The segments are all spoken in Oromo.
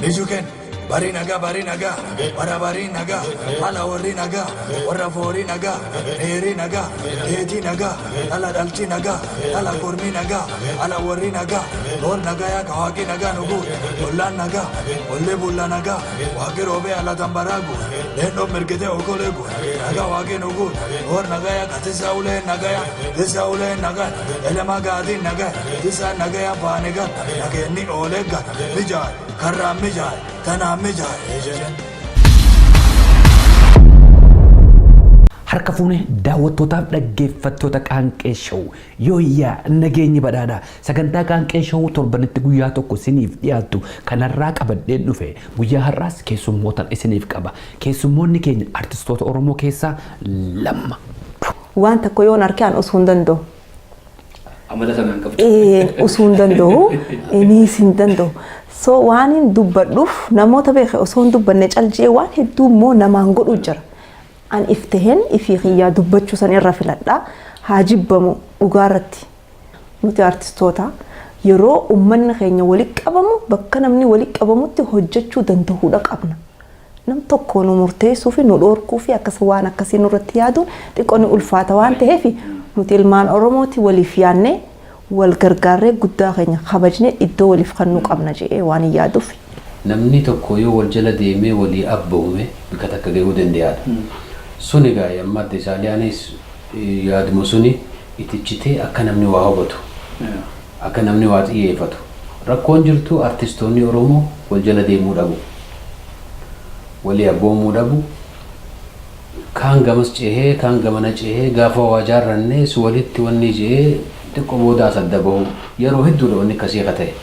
Nijuken bari naga wara bari naga ala warri naga warra fori naga eri naga eti naga ala dalchi naga ala kormi naga ala warri naga or naga ya kawaki naga nugu bulla naga olle bulla naga wage robe ala tambaragu lendo mergete okolegu naga wage nugu or naga ya katisa ule naga ya disa ule naga elema gadi naga disa naga ya panega naga ni olega mijay karra mijay tana mijay harka fuune daawwattootaaf dhaggeeffattoota Qaanqee Show yooyyaa nageenyi badhaadhaa sagantaa Qaanqee Show torbanitti guyyaa tokko isiniif dhiyaattu kanarraa qabadheen dhufe guyyaa har'aas keessummootan isiniif qaba keessummoonni keenya artistoota Oromoo keessaa lama waan tokko yoon arkaan osoo hin danda'u amala sanaan qabdu osoo hin danda'u innis hin danda'u so waan hin dubbadhuuf namoota beekee osoo hin dubbanne calcee waan hedduu immoo namaan godhu jira an iftehen ifi khiyya dubbachuu san irra filadha haajibbamu dhugaarratti nuti artistoota yeroo ummanni keenya wali qabamu bakka namni wali qabamutti hojjechuu danda'uudha qabna nam tokko nu murteessuu fi nu dhoorkuu fi akkas waan akkasii nurratti yaadu xiqqoon ulfaata waan ta'eef nuti ilmaan Oromooti waliif yaanne wal gargaarree guddaa keenya kabajne iddoo waliif kan nu qabna jedhee waan yaaduuf namni tokko yoo wal jala deemee walii abboome bakka takka gahuu danda'a suni gaa'ee ammaatti isaaliyaanis yaaduma suni itichitee akka namni waa hubatu akka namni waa xiyyeeffatu rakkoon jirtu artistoonni Oromoo wal jala deemuu dhabu walii abboomuu dhabu kaan gamas cehee kaan gamana cehee gaafa waa jaarrannee su walitti wanni cehee xiqqoo boodaa sadda bahu yeroo hedduudha wanni akkasii akka ta'e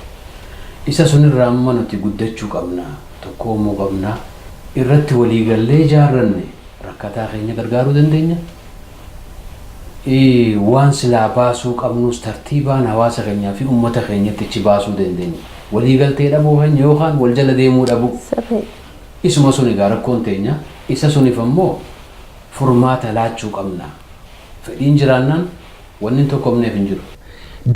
isa sunirraa amma nuti guddachuu qabna tokkoomuu qabna irratti walii gallee jaarranne rakkataa keenya gargaaruu dandeenya waan silaa baasuu qabnus tartiibaan hawaasa keenyaa fi uummata keenyatti ichi baasuu dandeenya walii galtee dhabuu keenya yookaan wal jala deemuu dhabu isuma sun egaa rakkoon teenya isa suniif ammoo furmaata laachuu qabna fedhiin jiraannaan wanni tokkomneef hin jiru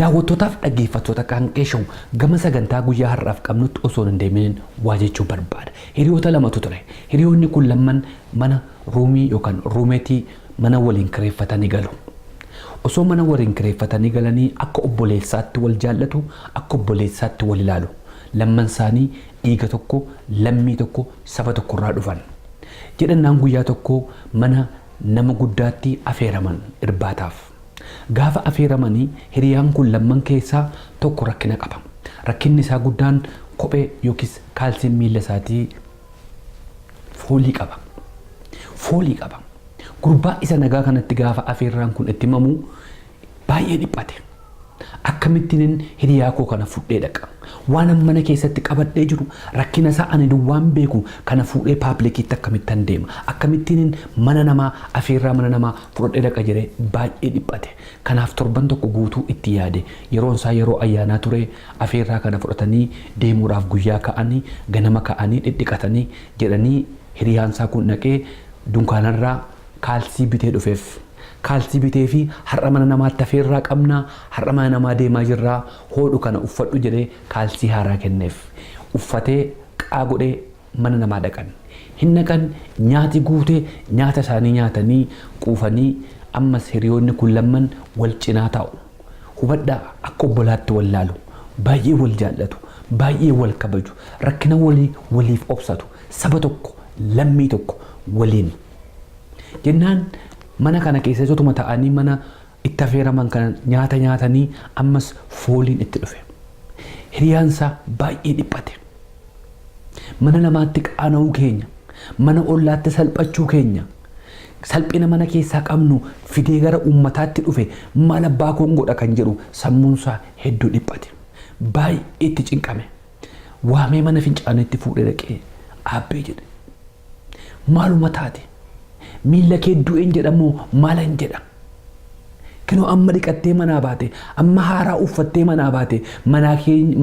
daawwattootaaf dhaggeeffattoota Qaanqee Show gama sagantaa guyyaa har'aaf qabnutti osoo hin deemin waa jechuu barbaada hiriyoota lamatu ture hiriyoonni kun lamman mana ruumii yookaan ruumeetii mana waliin kireeffatanii galu osoo mana waliin kireeffatanii galanii akka obboleessaatti wal jaallatu akka obboleessaatti wal ilaalu lamman isaanii dhiiga tokko lammii tokko saba tokkorraa dhufan jedhannaan guyyaa tokko mana nama guddaatti afeeraman irbaataaf gaafa afeeramanii hiriyaan kun lamman keessaa tokko rakkina qaba rakkinni isaa guddaan kophee yookiis kaalsiin miila isaatii foolii qaba gurbaa isa nagaa kanatti gaafa afeerraan kun itti himamu baay'ee dhiphate akkamittiin hiriyaa koo kana fudhee dhaqa waan mana keessatti qabadhee jiru rakkina isaa ani duwwaan beeku kana fuudhee paablikiitti akkamittan deema akkamittiin mana namaa afeerraa mana namaa fudhee dhaqa jedhee baay'ee dhiphate kanaaf torban tokko guutuu itti yaade yeroon isaa yeroo ayyaanaa ture afeerraa kana fudhatanii deemuudhaaf guyyaa ka'anii ganama ka'anii dhidhiqatanii jedhanii hiriyaan isaa kun naqee dunkaanarraa kaalsii bitee dhufeef kaalsii bitee fi har'a mana namaatti afeerraa qabna har'a mana namaa deemaa jirraa hoodhu kana uffadhu jedhee kaalsii haaraa kenneef uffatee qaagodhee mana namaa dhaqan hin naqan nyaati guutee nyaata isaanii nyaatanii quufanii ammas hiriyoonni kun lamman wal cinaa taa'u hubadhaa akka obbolaatti wal laalu baay'ee wal jaallatu baay'ee wal kabaju rakkina waliif obsatu saba tokko lammii tokko waliin jennaan mana kana keessa jotuma ta'anii mana itti afeeraman kana nyaata nyaatanii ammas fooliin itti dhufe hiriyaan isaa baay'ee dhiphate mana namaatti qaana'uu keenya mana ollaatti salphachuu keenya salphina mana keessaa qabnu fidee gara uummataatti dhufe maal abbaa koon godha kan jedhu sammuunsaa hedduu dhiphate baay'ee itti cinqame waamee mana fincaanetti fuudhee dhaqee aabbee jedhe maaluma taate miila kee du'een jedhamoo maalan jedha kinoo amma dhiqattee manaa baate amma haaraa uffattee manaa baate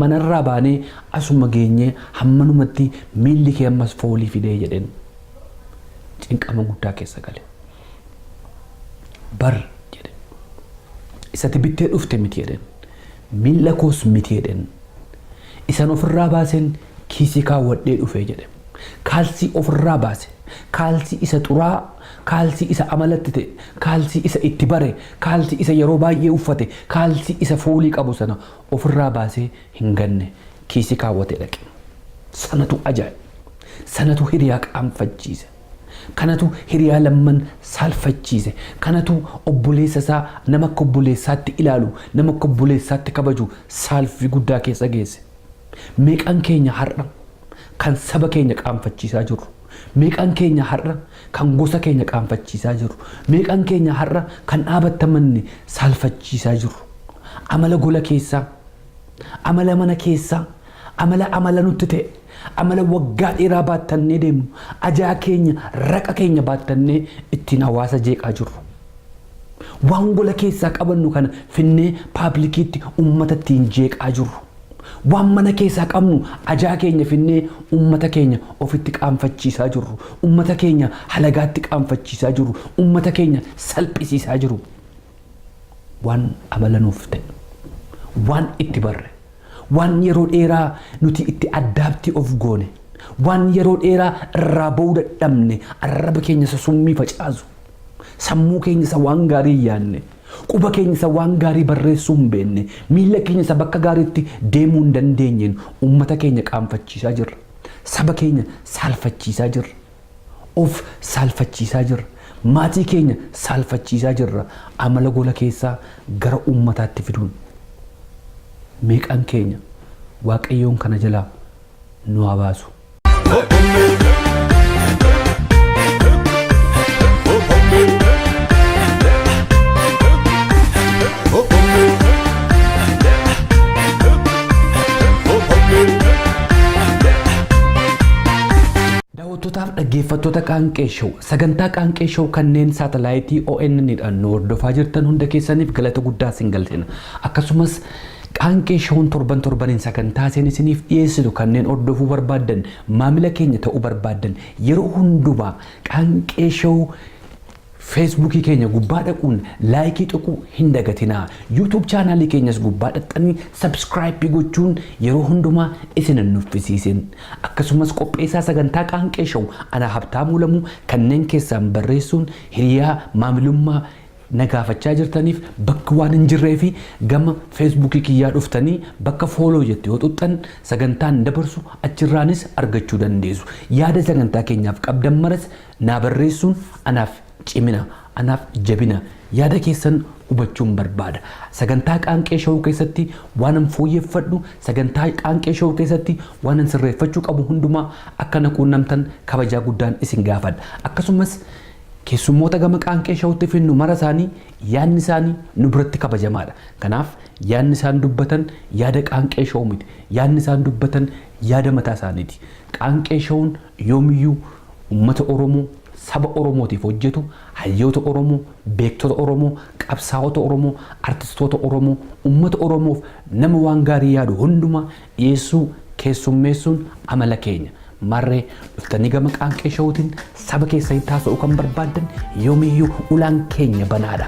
manarraa baanee asuma geenyee hammanumatti miilli kee ammas foolii fidee jedheen cinqama guddaa keessa gale bar jedhe isatti bittee dhufte miti jedheen miila koos miti jedheen isan ofirraa baaseen kiisii kaawwadhee dhufee jedhe. Kaalsii ofirraa baase. Kaalsii isa xuraa, kaalsii isa amalatti ta'e, kaalsii isa itti bare, kaalsii isa yeroo baay'ee uffate, kaalsii isa foolii qabu sana ofirraa baasee hin ganne kiisii kaawwatee dhaqe. Sanatu ajaa'iba. Sanatu hiriyaa qaanfachiise. Kanatu hiriyaa lamman saalfachiise. Kanatu obboleessa isaa nama akka obboleessaatti ilaalu, nama akka obboleessaatti kabaju saalfii guddaa keessa geesse. Meeqaan keenya har'a kan saba keenya qaanfachiisaa jirru? Meeqaan keenya har'a kan gosa keenya qaanfachiisaa jirru? Meeqaan keenya har'a kan dhaabattamanni saalfachiisaa jirru? Amala gola keessaa, amala mana keessaa, amala nutti ta'e, amala waggaa dheeraa baattannee deemnu, ajaa keenya, raqa keenya baattannee ittiin hawaasa jeeqaa jirru. Waan gola keessaa qabannu kana finnee paablikiitti uummata ittiin jeeqaa jirru. Waan mana keessaa qabnu ajaa keenya finnee uummata keenya ofitti qaanfachiisaa jirru. Uummata keenya halagaatti qaanfachiisaa jirru. Uummata keenya salphisiisaa jiru. Waan amala nuuf ta'e, waan itti barre, waan yeroo dheeraa nuti itti addaabtii of goone, waan yeroo dheeraa irraa ba'uu dadhabne, arraba keenya isa summii facaasu, sammuu keenya isa waan gaarii yaanne, quba keenya isa waan gaarii barreessuu hin beekne, miila keenya isa bakka gaariitti deemuu hin dandeenyeen uummata keenya qaanfachiisaa jirra. Saba keenya saalfachiisaa jirra. Of saalfachiisaa jirra. Maatii keenya saalfachiisaa jirra. Amala gola keessaa gara uummataatti fiduun. Meeqaan keenya Waaqayyoon kana jalaa nu haa baasu. Daawwattootaaf dhaggeeffattoota Qaanqee Show sagantaa Qaanqee Show kanneen saatalaayitii ONN-dhaan nu hordofaa jirtan hunda keessaniif galata guddaa isin galchina. Akkasumas Qaanqee Show'n torbaniin sagantaa isiniif dhiyeessitu kanneen hordofuu barbaaddan maamila keenya ta'uu barbaaddan yeroo hundumaa Qaanqee Show Facebook keenya gubbaa dhaquun laayikii tuquu hin dagatinaa. YouTube chaanaalii keenyas gubbaa dhaxxanii subscribe gochuun yeroo hundumaa isin nuffisiisin. Akkasumas qopheessaa sagantaa Qaanqee Show ana Habtaamuu Lamuu kanneen keessaan barreessuun hiriyaa maamilummaa nagaafachaa jirtaniif bakka waan hin jirree fi gama Facebook kiyyaa dhuftanii bakka follow jettee yoo tuqxan sagantaan dabarsu achirraanis argachuu dandeessu. Yaada sagantaa keenyaaf qabdan maras naa barreessuun anaaf cimina, anaaf jabina, yaada keessan hubachuun barbaada. Sagantaa Qaanqee Show keessatti waan an fooyyeffadhu, sagantaa Qaanqee Show keessatti waan an sirreeffachuu qabu hundumaa akka na quunnamtan kabajaa guddaan isin gaafadha. Akkasumas keessummoota gama Qaanqee Show'tti finnu mara isaanii yaadni isaanii nu biratti kabajamaadha. Kanaaf yaadni isaan dubbatan yaada Qaanqee Show miti. Yaadni isaan dubbatan yaada mataa isaaniiti. Qaanqee Show'n yoomiyyuu uummata Oromoo saba Oromootiif hojjetu, hayyoota Oromoo, beektota Oromoo, qabsaa'ota Oromoo, artistoota Oromoo, uummata Oromoof nama waan gaarii yaadu hundumaa dhiyeessuu keessummeessuun amala keenya. Marree dhuftanii gama Qaanqee Show'tiin saba keessanii taasisuu kan barbaaddan yoomiyyuu ulaan keenya banaadha.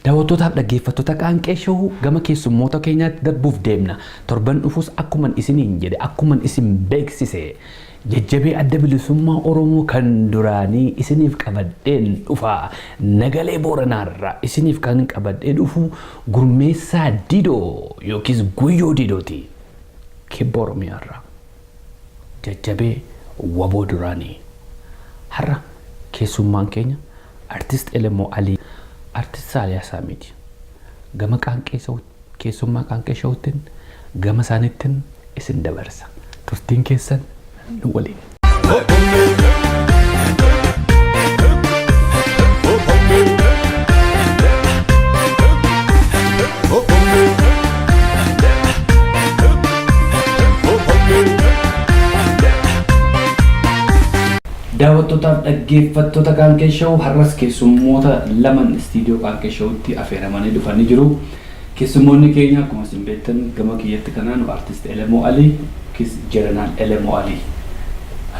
Daawwattootaaf dhaggeeffattoota Qaanqee Show gama keessummoota keenyaatti darbuuf deemna. Torban dhufuus akkuman isiniin jedhe akkuman isin beeksise jajjabee adda bilisummaa Oromoo kan duraanii isiniif qabadheen dhufa. Nagalee Booranaarraa isiniif kan qabadhee dhufu Gurmeessaa Didoo yookiis Guyyoo Didooti. Kibba Oromiyaarraa jajjabee waboo duraanii. Har'a keessummaan keenya artist Elemoo Alii. Artist Saaliyaa Saamiti gama Qaanqee Show keessummaa Qaanqee Show'tiin gama isaaniittiin isin dabarsa. Turtiin keessan nu waliin. Daawwattootaaf dhaggeeffattoota Qaanqee Show har'as keessummoota laman istiidiyoo Qaanqee Show'tti affeeramanii dhufanii jiru. Keessummoonni keenya akkuma isin beektan gama kiyyatti kanaan artist Elemoo Alii kis General Elemo Ali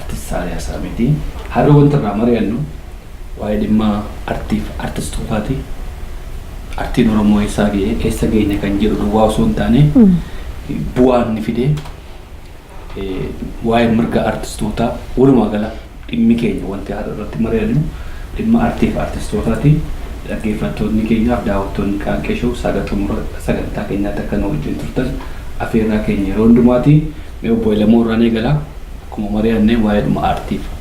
artist Saaliyaa Saamiti har'a wanta irraa mari'annu waa'ee dhimma artistootaati. Artiin Oromoo eessa geenye kan jedhu duwwaa osoo hin taane bu'aan ni fide waa'ee mirga artistootaa walumaa gala dhimmi keenya wanti har'a irratti mari'annu dhimma artistootaati. Dhaggeeffattoonni keenyaaf daawwattoonni Qaanqee Show sagantaa keenyaatti akka nu wajjin turtan afeerraa keenya yeroo hundumaati. Mee obbo Elamoo irraan eegala akkuma mari'annee waa'ee dhimma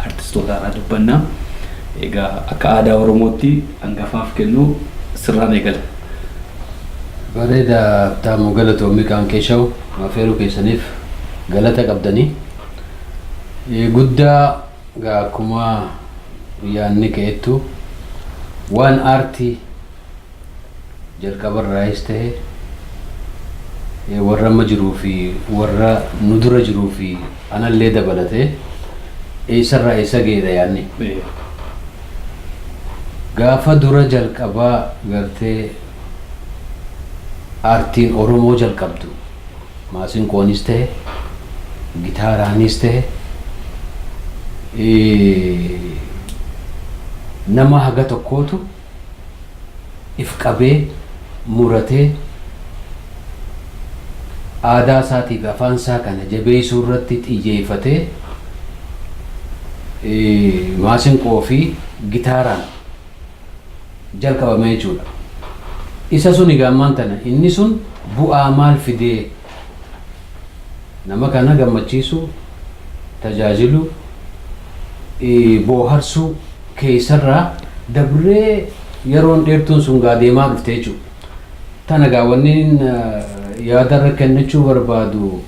artistootaa irraa dubbanna. Egaa akka aadaa Oromootti hangafaaf kennu sirraan eegala. Bareeda taamu galatoomii Qaanqee Show afeeruu keessaniif galata qabdanii. Guddaa akkuma yaadni ka'ettu waan aartii jalqabarraayis ta'e warra amma jiruu fi warra nu dura jiruu fi anallee dabalatee eessarraa eessa geedha yaadni. Gaafa dura jalqabaa gartee aartiin Oromoo jalqabdu maasinqoonis ta'e gitaaraanis ta'e nama haga tokkootu if qabee muratee aadaa isaatii fi afaan isaa kana jabeessuu irratti xiyyeeffatee maasinqoo fi gitaaraan jalqabame jechuudha. Isa sun egaa ammaan tana inni sun bu'aa maal fidee nama kana gammachiisu tajaajilu booharsuu keessarraa dabree yeroon dheertuun sun gaa deemaa dhufte jechuudha. Tana gaa wanniin yaadarra kennachuu barbaadu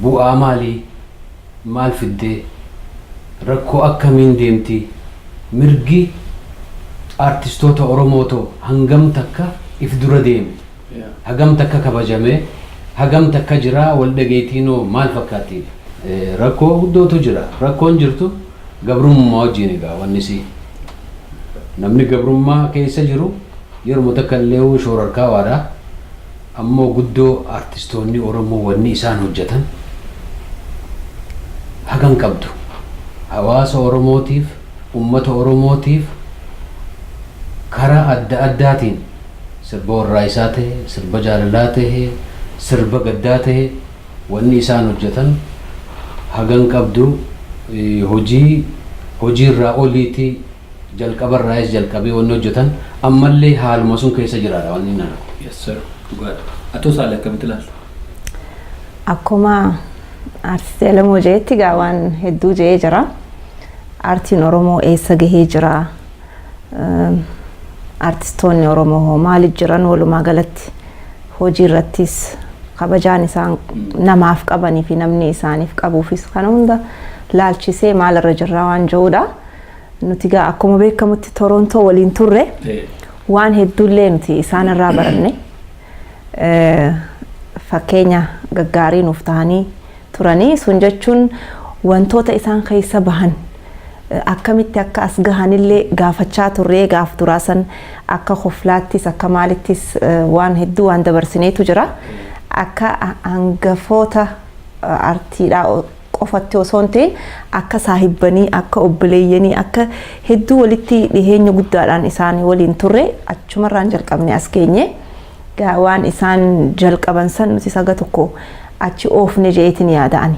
bu'aa maalii maal fiddee rakkoo akkamiin deemti mirgi artistoota Oromootoo hangam takka if dura deeme hagam takka kabajame hagam takka jira wal dhageetiinoo maal fakkaatti. Rakkoo guddootu jira. Rakkoon jirtu gabrummaa wajjin egaa wannisi namni gabrummaa keessa jiru yeroo takka illee shoorarkaa waadha. Ammoo guddoo artistoonni Oromoo wanni isaan hojjetan hagam qabdu. Hawaasa Oromootiif ummata Oromootiif karaa adda addaatiin sirba warraayisaa ta'e sirba jaalalaa ta'e sirba gaddaa ta'e wanni isaan hojjetan hagan qabdu. Hojii irraa oliitii jalqabarraayis jalqabee wanni hojjetan ammallee haaluma sun keessa jiraadha wanni nana. Yes sir. Dhugaadha. Atoo Saalee akkamitti ilaalta? Akkuma artist Elamoo jeetti gaa waan hedduu jee jira. Aartiin Oromoo eessa gahee jira? Artistoonni Oromoo maaliif jiran walumaa galatti hojii irrattis kabajaan isaan namaaf qabanii fi namni isaaniif qabuufis kana hunda laalchisee maalirra jirra waan jiruudha. Nuti gaa akkuma beekamutti Torontoo waliin turre waan hedduullee nuti isaanirraa baranne fakkeenya gaggaarii nuuf ta'anii turanii sun jechuun wantoota isaan keessa bahan akkamitti akka as gahanillee gaafachaa turree gaaf duraasan akka hoflaattis akka maalittis waan hedduu waan dabarsineetu jira. Akka hangafoota artiidhaa qofatti osoo hin ta'in akka saahibbanii akka obboleeyyanii akka hedduu walitti dhiheenya guddaadhaan isaanii waliin turre achumarraan jalqabne as geenye. Gaa waan isaan jalqaban san nuti saga tokko achi oofne jeetiin yaada'ani.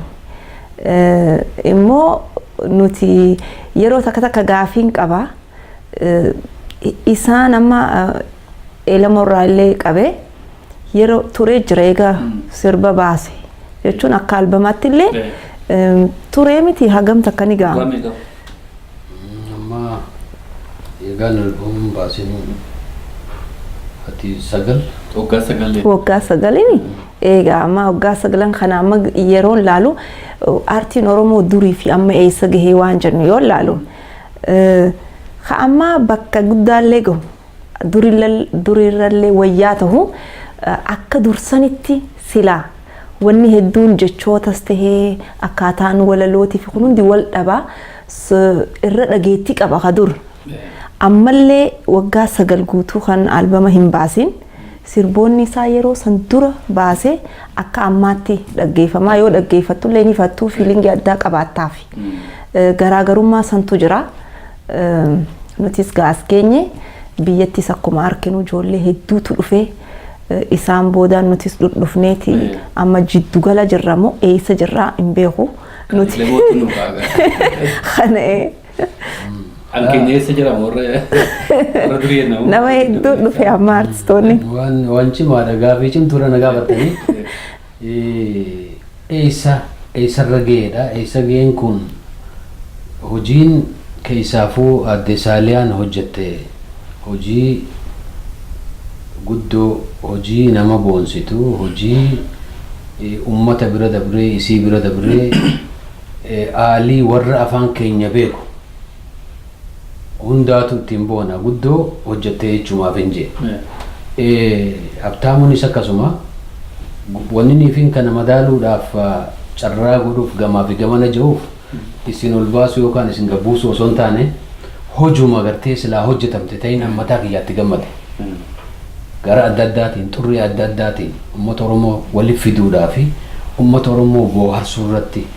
Immoo nuti yeroo takka gaafiin qaba isaan amma Elamoo irraa illee qabee yeroo turee jira egaa sirba baase jechuun akka albamaatti illee turee miti hagam takka ni ga'a. Amma egaan albam baasinu ati sagal waggaa sagalini egaa amma waggaa sagalan kana amma yeroon laalu aartiin Oromoo durii fi amma eessa gahee waan jennu yoo laalu amma bakka guddaallee gahu durirrallee wayyaa ta'u akka dursanitti silaa wanni hedduun jechootas tahee akkaataan walalootii fi kun hundi wal dhabaa irra dhageettii qaba ka dur ammallee waggaa sagal guutuu kan albama hin baasin sirboonni isaa yeroo san dura baasee akka ammaatti dhaggeeffamaa yoo dhaggeeffattu illee ni fattuu fiilingii addaa qabaattaaf. Garaagarummaa santu jira. Nutis gaas geenye biyyattis akkuma arginu ijoollee hedduutu dhufee isaan boodaan nutis dhufneeti amma jiddugala jirra moo eessa jirraa hin beeku. Nuti kana Alkeenya eessa jedhamu warra durii namu. nama hedduu dhufe amma artistoonni. Waan cimaadha gaafii cimtuudha na gaafattanii. Eessarra ga'eedha. Eessa ga'een kun hojiin keessaafuu adde Saaliyaan hojjette hojii guddoo, hojii nama boonsitu, hojii ummata bira dabree isii bira dabree aalii warra afaan keenya beeku hundaatu ittiin boona guddoo hojjettee jechumaaf hin jee. Habtaamuunis akkasuma wanni niifiin kana madaaluudhaaf carraa godhuuf gamaa fi gamana jiruuf isin ol baasu yookaan isin gabbuusu osoo hin taane hojuma gartee silaa hojjetamte ta'in ammataa kiyyaatti gammade. Gara adda addaatiin xurrii adda addaatiin uummata Oromoo waliif fiduudhaa fi uummata Oromoo booharsuu irratti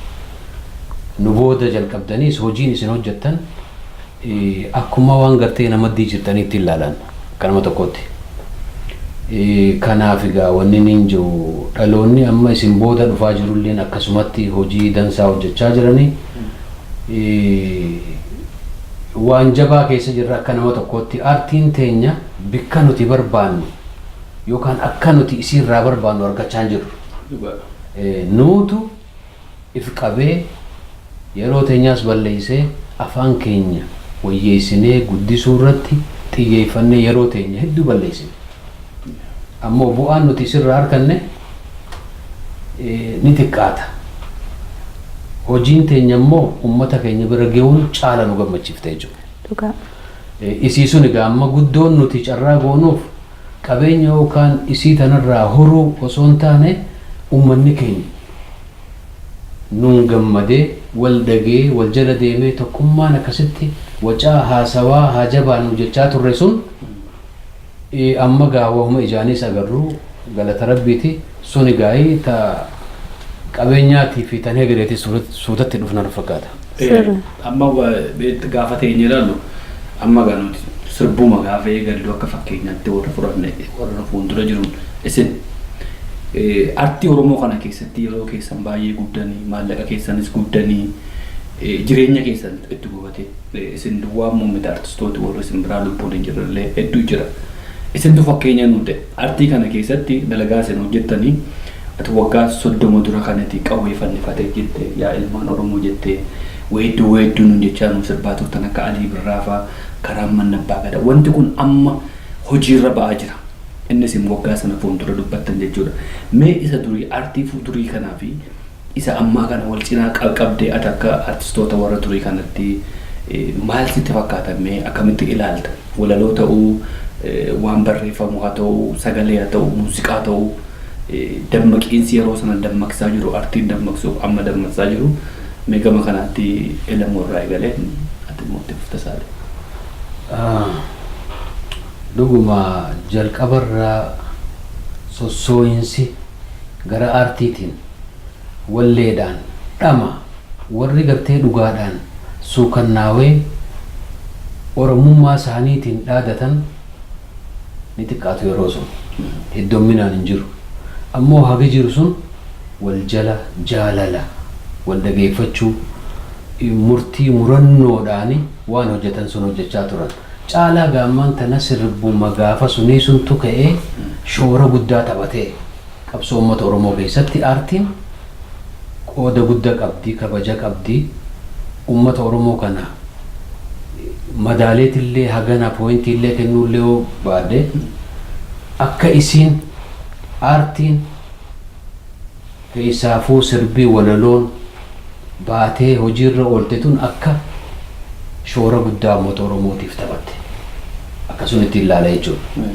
nu booda jalqabdaniis hojiin isin hojjettan akkuma waan gartee namaddii jirtaniitti ilaalan kanama tokkotti. Kanaaf egaa wanni niin jiru dhaloonni amma isin booda dhufaa jirulleen akkasumatti hojii dansaa hojjechaa jiranii waan jabaa keessa jirra akka nama tokkotti aartiin teenya bikka nuti barbaannu yookaan akka nuti isiirraa barbaannu argachaa hin jirru. Nuutu if qabee yeroo teenyaas balleessee afaan keenya wayyeessinee guddisuu irratti xiyyeeffannee yeroo teenya hedduu balleessine. Ammoo bu'aan nuti isirraa arganne ni xiqqaata. Hojiin teenya immoo uummata keenya bira ga'uun caala nu gammachiifte jechuudha. Isii sun egaa amma guddoon nuti carraa goonuuf qabeenya yookaan isii tanarraa horuu osoo hin taane uummanni keenya nuun gammadee wal dhagee wal jala deemee tokkummaan akkasitti wacaa haasawaa haa jabaannu jechaa turre sun amma gaawwahuma ijaanis agarru galata rabbiiti sun egaa'ii ta qabeenyaatii fi tan hegereetii suutatti dhufna fakkaata. Amma gaafa teenya ilaallu amma ganuuti sirbuma gaafa eegallu akka fakkeenyaatti warra furanne warra fuuldura jiruun isin artii Oromoo kana keessatti yeroo keessan baay'ee guddanii maallaqa keessanis guddanii jireenya keessan itti gubatee isin duwwaa muummee artistooti warra isin biraa lubbuun hin jirrellee hedduu jira. Isin fakkeenya nuti artii kana keessatti dalagaa isin hojjettanii ati waggaa 30 dura kanatti qawwee fannifatee jettee yaa ilmaan Oromoo jettee weedduu nun jechaa nu sirbaa turtan akka Alii Birraafaa karaa manna abbaa gadaa wanti kun amma hojiirra ba'aa jira. Innis waggaa sana fuuldura dubbattan jechuudha. Mee isa durii artii durii kanaa fi isa ammaa kana wal cinaa qabdee ati akka artistoota warra durii kanatti maal sitti fakkaatan mee akkamitti ilaalta? Walaloo ta'uu waan barreeffamu haa ta'uu sagalee haa ta'uu muuziqaa ta'uu dammaqiinsi yeroo sana dammaqsaa jiru artiin dammaqsuuf amma dammaqsaa jiru mee gama kanaatti ilamoo irraa eegalee ati mootti fuftasaadha. Dhuguma jalqabarraa sossooyinsi gara aartiitiin walleedhaan dhama warri gartee dhugaadhaan suukannaawee oromummaa isaaniitiin dhaadatan ni xiqqaatu yeroo sun heddomminaan hin jiru. Ammoo hagi jiru sun wal jala jaalala wal dhageeffachuu murtii murannoodhaani waan hojjetan sun hojjechaa turan. Caalaa gaammaan tana sirbuma gaafa sunii suntu ka'ee shoora guddaa taphatee qabsoo uummata Oromoo keessatti aartiin qooda guddaa qabdi kabaja qabdi uummata Oromoo kana madaaleetillee hagana pooyintiillee kennuullee yoo baadde akka isiin aartiin keessaafuu sirbii walaloon baatee hojiirra oolte tun akka shoora guddaa uummata Oromootiif taphatte akkasumatti ilaala jechuudha.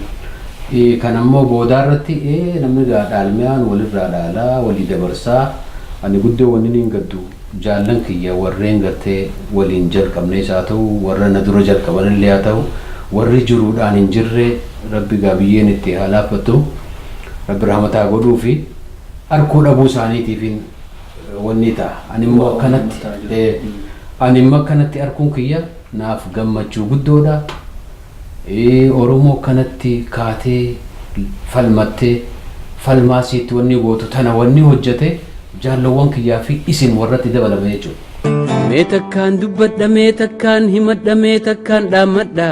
Kan ammoo boodaa irratti namni dhaalmiyaan walirraa dhaalaa walii dabarsaa ani guddoo wanni niin gaddu jaallan kiyya warreen gartee waliin jalqabnees haa ta'u warra na dura jalqabanillee haa ta'u warri jiruudhaan hin jirre rabbi gabiyyeen itti halaafatu rabbi rahmataa godhuu fi harkuu dhabuu isaaniitiifin wanni ta'a. Ani immoo akkanatti harkuun kiyya naaf gammachuu guddoodha. Oromoo kanatti kaatee falmattee falmaasiitti wanni gootu tana wanni hojjete jaallawwan kiyyaa fi isin warratti dabalame jechuudha. Meetakkaan dubbadha meetakkaan himadha meetakkaan dhaammadha.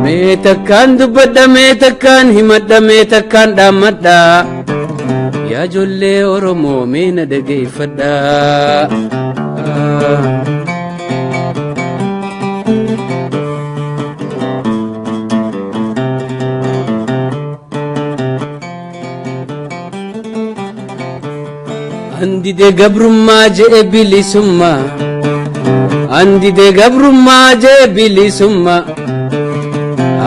Meetakkaan dubbadha meetakkaan himadha meetakkaan dhaammadha. Yaa ijoollee Oromoo meena dhageeffadha. Andide gabrummaa jee bilisummaa. Andide gabrummaa jee bilisummaa.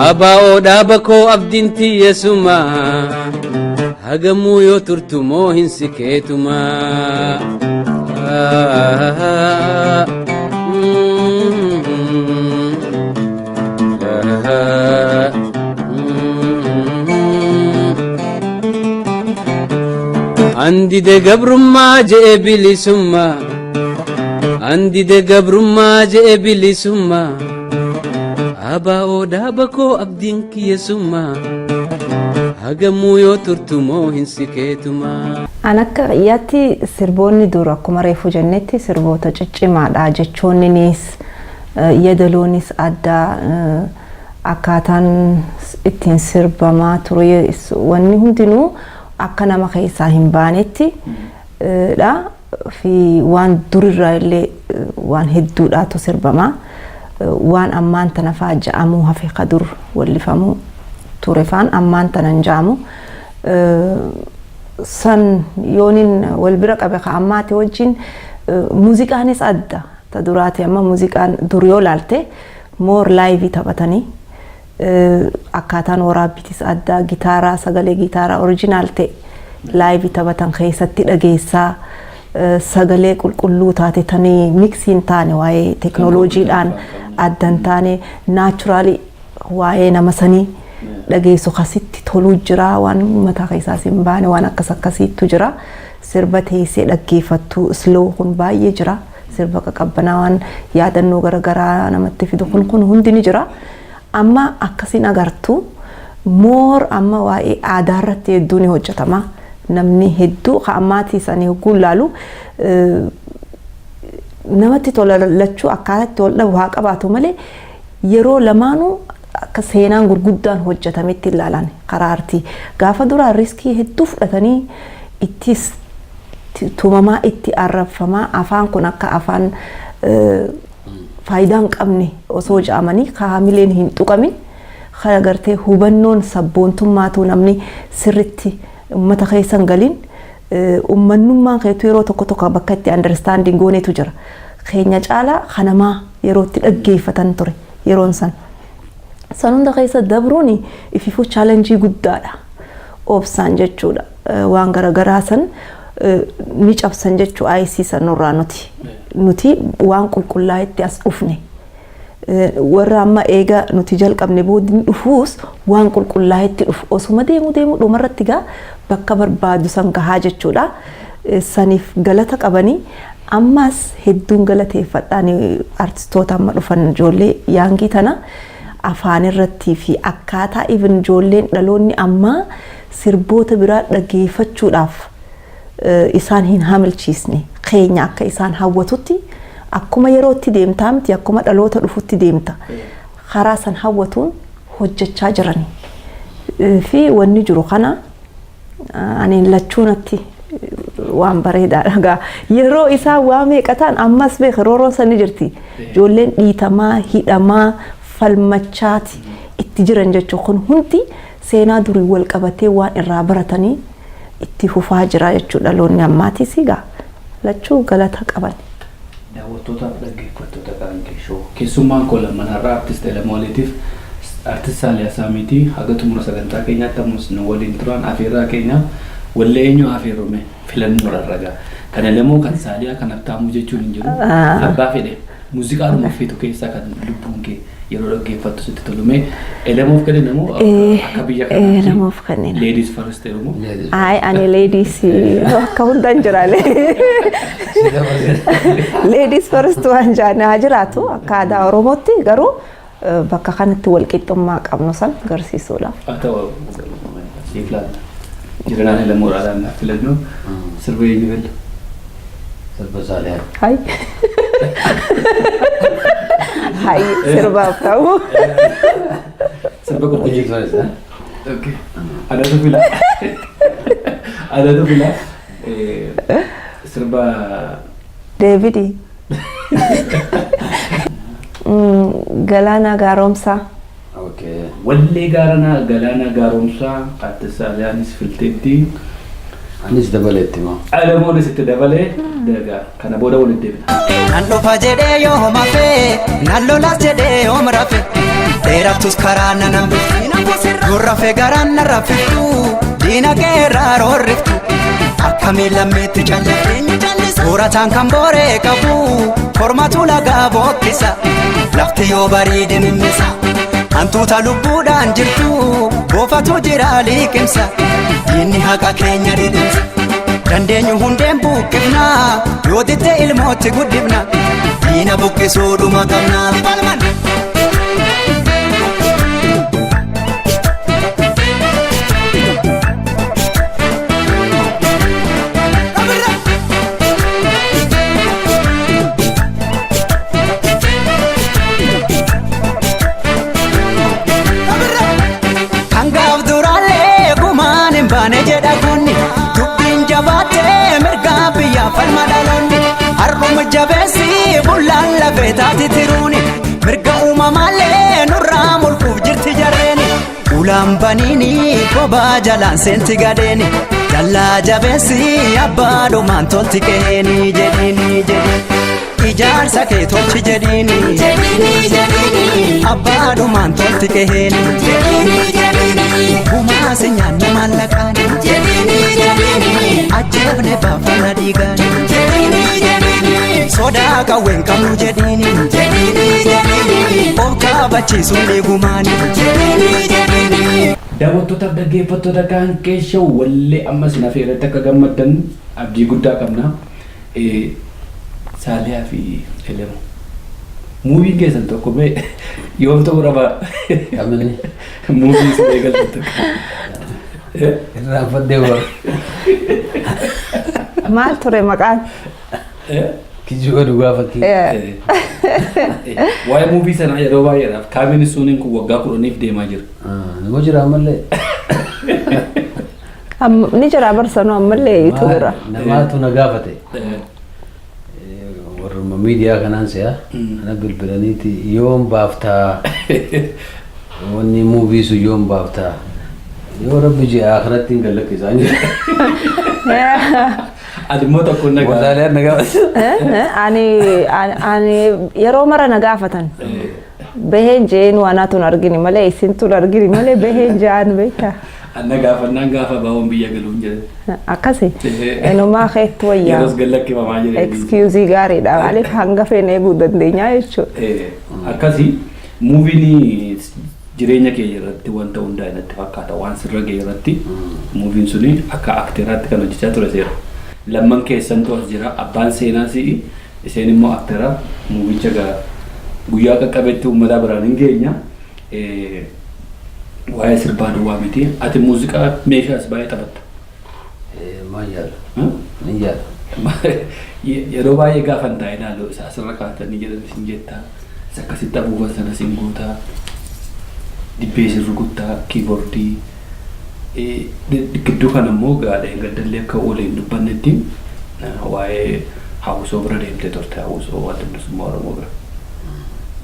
Abaa'oo dhaaba koo abdiin tiyyesummaa. Hagamuu yoo turtu moo hin sikeetumaa. Andide gabrummaa jee bilisummaa. Andide gabrummaa jee bilisummaa. Abaa'oo dhaaba koo abdiin kiyyesummaa. Hagamuu yoo turtu moo hin sikeetumaa. An akka qiyyaatti sirboonni dur akkuma reefu jennetti sirboota ciccimaadha jechoonninis yadaloonis addaa akkaataan ittiin sirbamaa ture wanni hundinuu akka nama keessaa hin baanetti dha fi waan durirraa illee waan hedduudhaatu sirbamaa waan ammaan tana faa ja'amuu hafe qadur wallifamuu ture faan ammaan tana hin ja'amu san yoonin wal bira qabe ka ammaati wajjin muuziqaanis adda ta duraati amma muuziqaan dur yoo laalte more live taphatanii akkaataan waraabbitis adda gitaaraa sagalee gitaaraa original ta'e live taphatan keessatti dhageessaa sagalee qulqulluu taate tanii mixiin taane waa'ee teknooloojiidhaan addan taane naturally waa'ee nama sanii dhageessu kasitti toluu jira waan mataa keessaas hin baane waan akkasiitu jira sirba teessee dhaggeeffattu slow kun baay'ee jira sirba qaqabbanaa waan yaadannoo garagaraa namatti fidu kun hundi ni jira amma akkasiin agartu more amma waa'ee aadaa irratti hedduu ni hojjetama namni hedduu ka ammaatii sanii hogguu laalu namatti tola lachuu akkaataatti wal dhabu haa qabaatu malee yeroo lamaanuu akka seenaan gurguddaan hojjetametti ilaalan karaa artii gaafa duraa riskii hedduu fudhatanii ittis tumamaa itti arrabfamaa afaan kun akka afaan faayidaan qabne osoo ja'amanii kaamileen hin tuqamin kana gartee hubannoon sabboontummaatu namni sirritti ummata keessan galin ummannummaan keetu yeroo tokko tokko bakka itti understanding goonetu jira keenya caalaa kanamaa yeroo itti dhaggeeffatan ture yeroon san hunda keessa dabruuni ififu challenge guddaadha obsaan jechuudha waan garagaraa san ni cabsan jechuu ayisiisan nurraa nuti waan qulqullaa'etti as dhufne warra amma eega nuti jalqabne boodin dhufuus waan qulqullaa'etti dhufu osuma deemu dhumarratti gaa bakka barbaadu san gahaa jechuudha saniif galata qabanii ammas hedduun galateeffadhaan artistoota amma dhufan ijoollee yaangii tana afaan irratti fi akkaataa even ijoolleen dhaloonni ammaa sirboota biraa dhaggeeffachuudhaaf isaan hin hamilchiisne keenya akka isaan hawwatutti akkuma yerootti deemtaa miti akkuma dhaloota dhufutti deemta karaa san hawwatuun hojjechaa jirani fi wanni jiru kana ani lachuunatti waan bareedaadha yeroo isaa waa meeqataan ammas beek rooroon sani jirti ijoolleen dhiitamaa hidhamaa falmachaati itti jiran jechuun kun hundi seenaa durii wal qabatee waan irraa baratanii itti fufaa jira jechuudha dhaloonni ammaatis egaa lachuu galata qaban. Daawwattootaaf dhaggeeffattoota Qaanqee keessummaan koo lammanarraa artist Elemoolitiif artist Saaliyaa Saamiitii haga xumura sagantaa keenyaatti ammas nu waliin turan afeerraa keenya wallee eenyu afeerume filannoo rarragaa kana lemoo kan Saaliyaa kan abtaamuu jechuun hin jiru abbaa fedhe muuziqaadhuma feetu keessaa kan lubbuun kee yeroo dhaggeeffattu sitti tolume elamuuf kennin immoo akka biyya kanaatti elamuuf kennin. Ladies first jedhamu. Ay, ani ladies akka hundaan jiraalee. Ladies first waan jaanaa jiraatu akka aadaa Oromootti garuu bakka kanatti walqixxummaa qabnu san agarsiisuudhaaf. Haa ta'u siif laata. Jiranaan elamuudhaan filannu sirba eenyu filla? Sirba Saaliyaa. Hai. Hai, sirbaaf ta'u. Sirba Hojii qophii. toles, Okay. Adatu fila. Adatu fila. Sirba Deevidi. Galaana gaaromsaa. Okay. wallee galaana gaaromsaa Aadde Saaliyaanis filteetti. Anis dabaleetti moo. Alamoonis itti dabalee dagaa kana booda walitti deebina. Nan dhufa jedhee yoo hafee nan lolas jedhee yoo rafe dheeraftus karaa nan hambiftu yoo rafe garaan nan raffiftu diinagee irraa roorriftu akkamii lammeetti callisee soorataan kan booree qabu kormatu lagaa bookkisa lafti yoo bareede mimmisa hantuuta lubbuudhaan jirtu boofatu jira liqimsa diinni haqa keenya didimsa. Dandeenyu hundeen buqqifna yoo ditte ilmootti guddifna diina buqqisuudhuma qabna. Hangaaf duraallee gumaan hin baane jedha kunni dubbiin jabaatee mirgaa biyyaa falma dhaloonni har'uma jabeessi bullaan lafee taati tiruuni mirga uumamaallee nurraa mulquuf jirti jarreeni ulaan baniini kophaa jalaan seenti gadeeni dallaa jabeessi abbaadhumaan tolti qeeni jedhiini ijaarsa kee tolchi jedhiini abbaadhumaan tolti qeeni Bumaasi nyaanni maallaqaan ajjeefne baafana dhiigaan sodaa qawween qabnu jedhiini of kaabachiisuun dhiigumaani. Daawwattootaaf dhaggeeffattoota kan keessa wallee amma sin affeerratti akka gammaddan abdii guddaa qabna. Saaliyaa fi Elemu. Muuviin keessan tokko mee yoom ta'uu qaba? Kamini. Muuviin sun eegaltu tokko. Irraanfadhee waa. Maal ture maqaan? Kijibaa dhugaa fakkii. Waa'ee muuvii sanaa yeroo baay'eedhaaf kaamini suniin kun waggaa 10 deemaa jira. Nama jira ammallee. Ni jira barsanoo ammallee itti jira. Namaatu na gaafate. Warruma miidiyaa kanaan si'a. Ana bilbilaniiti yoom baaftaa. Wanni muuvii sun yoom baaftaa. Yoo rabbi ji'a akhiratti hin gallakkisaan jira. Ati immoo tokko na gaafate. Saaliyaan na gaafate. Ani yeroo mara na gaafatan. Baheen jeen waanaatu hin argini malee isintu hin argini malee baheen jaan beektaa. Anna gaafannaan gaafa baawwan biyya galuun jedhe. Akkasi. Enumaa keetti wayyaa. Yeroos gallakkifamaa jira. Excuse gaariidha maaliif hanga feene eeguu dandeenya jechuudha. Akkasi muuviin jireenya kee irratti wanta hundaa inatti fakkaata waan sirra ga'e irratti muuviin suni akka akteeraatti kan hojjechaa ture seera. Lamman keessantu as jira abbaan seenaas isheen immoo akteera muuvicha guyyaa qaqqabetti uummata biraan hin geenya. Waa'ee sirbaa duwwaa miti. Ati muuziqaa meeshaas baay'ee taphatta. Maan yaala. Ni yaala. Yeroo baay'ee gaafan taa'ee ilaalu isa asirra kaatanii jedhan isin jettaa. Isa akkasitti abuufa sana sin gootaa. Dibbee sin rukuttaa. Kiiboordii. Gidduu kana immoo gaadheen gaddallee akka waliin dubbannetti waa'ee hawwisoo bira deemtee turte hawwisoo adda bilisummaa Oromoo bira.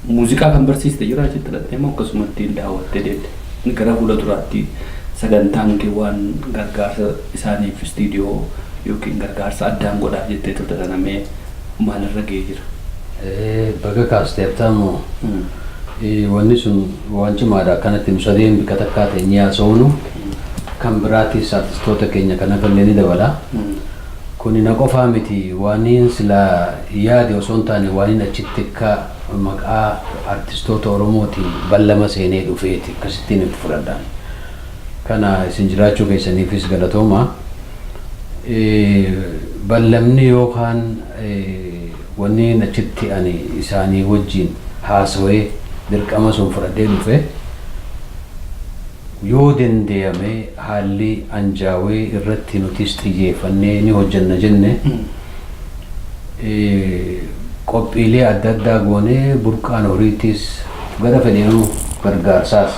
Muuziqaa kan barsiiste jira jettee dhattee moo akkasumatti daawwattee deemte? Gara fuula duraatti sagantaan kee waan gargaarsa isaaniif istiidiyoo yookiin gargaarsa addaan godhaaf jettee turte sana mee maalirra ga'ee jira? Bakka kaasteeftamu wanni sun waan cimaadha akkanatti nu sadeen bika takkaa ta'e ni haasofnu kan biraattis artistoota keenya kan hafallee ni dabala. kuni na qofaa miti waaniin sila yaade osoo hin taane waaniin achitti akka maqaa artistoota Oromootiin ballama seenee dhufeeti akkasittiin itti fudhadhaan. Kana isin jiraachuu keessaniifis galatooma. Ballamni yookaan wanni achitti ani isaanii wajjin haasawee dirqama sun fudhadhee dhufe yoo danda'ame haalli anjaawee irratti nutis xiyyeeffannee ni hojjanna jenne qophiilee adda addaa goonee burqaan horiitis gara fedheenuu gargaarsaas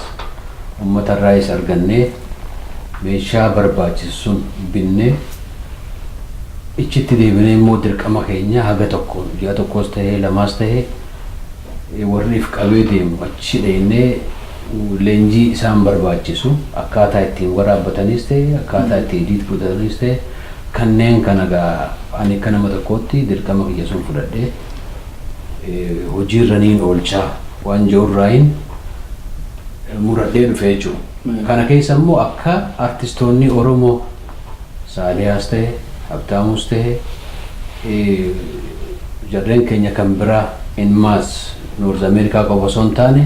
uummatarraayis argannee meeshaa barbaachisu sun binnee ichitti deebinee immoo dirqama keenya haga tokkoon ji'a tokkos ta'ee lamaas ta'ee warriif qabee deemu achi dheenee leenjii isaan barbaachisu akkaataa ittiin waraabbatanis ta'e akkaataa ittiin ediit godhatanis ta'e kanneen kana ani akka nama tokkootti dirqama kiyya sun fudhadhee hojiirraniin oolchaa waan jirurraayin muradhee dhufee jechuudha. Kana keessa immoo akka artistoonni Oromoo Saaliyaas ta'e Habtaamus ta'e jarreen keenya kan biraa inmaas Noorz Ameerikaa qofa osoo hin taane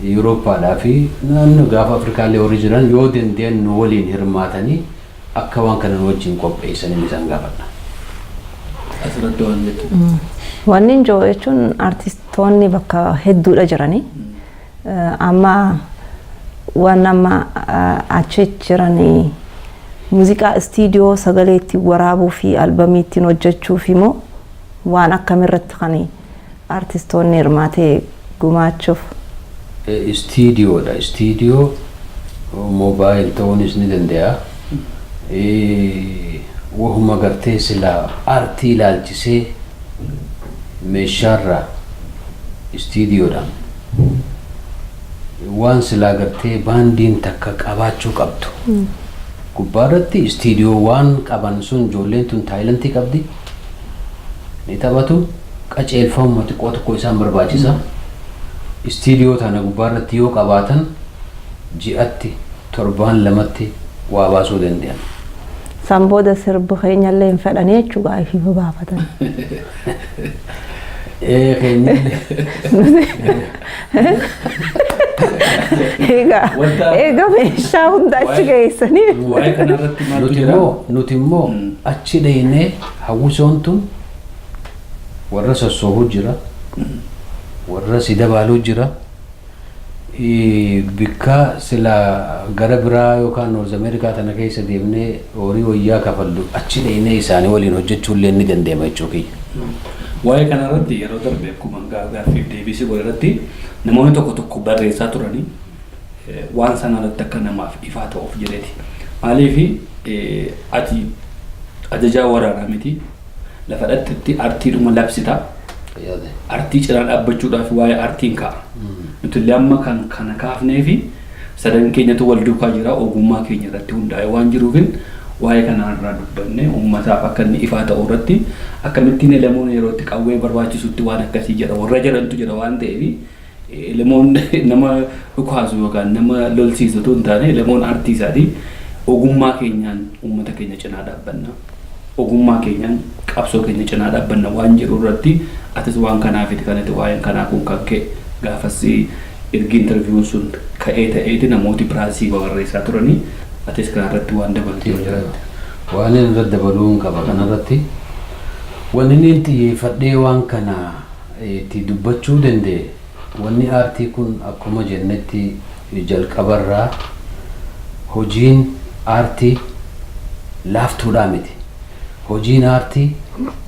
Yuurooppaadhaa fi naannoo gaafa Afrikaallee horii jiran yoo danda'an nu waliin hirmaatanii akka waan kana wajjin qopheessanii isaan gaafadha. Asirratti waan jettu. Wanni injoo jechuun artistoonni bakka hedduudha jiranii. Amma waan amma achi jiranii muuziqaa istiidiyoo sagalee ittiin waraabuu fi albamii ittiin hojjechuuf immoo waan akkamirratti kan artistoonni hirmaatee gumaachuuf. Istiidiyoodha. Istiidiyoo moobaayil ta'uunis ni danda'a. Wahuma gartee silaa aartii ilaalchisee meeshaarraa istiidiyoodhaan waan silaa gartee baandiin takka qabaachuu qabdu. Gubbaarratti istiidiyoo waan qaban sun ijoolleen tun taayilantii qabdi. Ni taphatu qaceelfamuma xiqqoo tokko isaan barbaachisa. Istiidiyoo tana gubbaarratti yoo qabaatan ji'atti torbaan lamatti waa baasuu danda'an. San booda sirba keenyallee hin fedhanii jechuudha ifi baafatan. Egaa meeshaa hunda achi geessanii. Waa'ee kanarratti maaltu jira? Nuti immoo achi dheenee hawwisoon tun warra sossoobuu jira. Warra si dabaaluu jira. Bikka sila gara biraa yookaan Noorz Ameerikaa tana keessa deemnee horii wayyaa kafallu achi dheenee isaanii waliin hojjechuullee ni dandeema jechuudha. Waa'ee kanarratti yeroo darbe akkuma gaaffiif deebisii godharratti namoonni tokko tokko barreessaa turanii waan sanarratti akka namaaf ifaa ta'uuf jedheeti. Maaliif ati ajajaa waraanaa miti lafa dhatti artiidhuma labsita. Artii cinaa dhaabbachuudhaaf waa'ee artiin ka'a. Nuti illee amma kan kana kaafnee fi sadan keenyatu wal duukaa jira ogummaa keenya irratti hundaa'e waan jiruufin waa'ee kanarraa dubbanne uummataaf akka inni ifaa ta'u irratti akkamittiin elemoon yerootti qawwee barbaachisutti waan akkasii jedha warra jedhantu jira waan ta'eef elemoon nama dhukaasu yookaan nama lolsiisutu hin taane elemoon artii isaatii ogummaa keenyaan uummata keenya cinaa dhaabbanna. Ogummaa keenyaan qabsoo keenya cinaa dhaabbanna waan jiru irratti atis waan kanaafiti kanatti waa'een kanaa kun kan ka'e gaafas ergi interviewun sun ka'ee ta'eeti namooti biraasii barreessaa turanii atis kanarratti waan dabaltee jiraatti. Waan inni dabaluun qaba kanarratti wanni inni xiyyeeffadhee waan kana itti dubbachuu danda'e wanni aartii kun akkuma jennetti jalqabarraa hojiin aartii laaftuudhaa miti. Hojiin aartii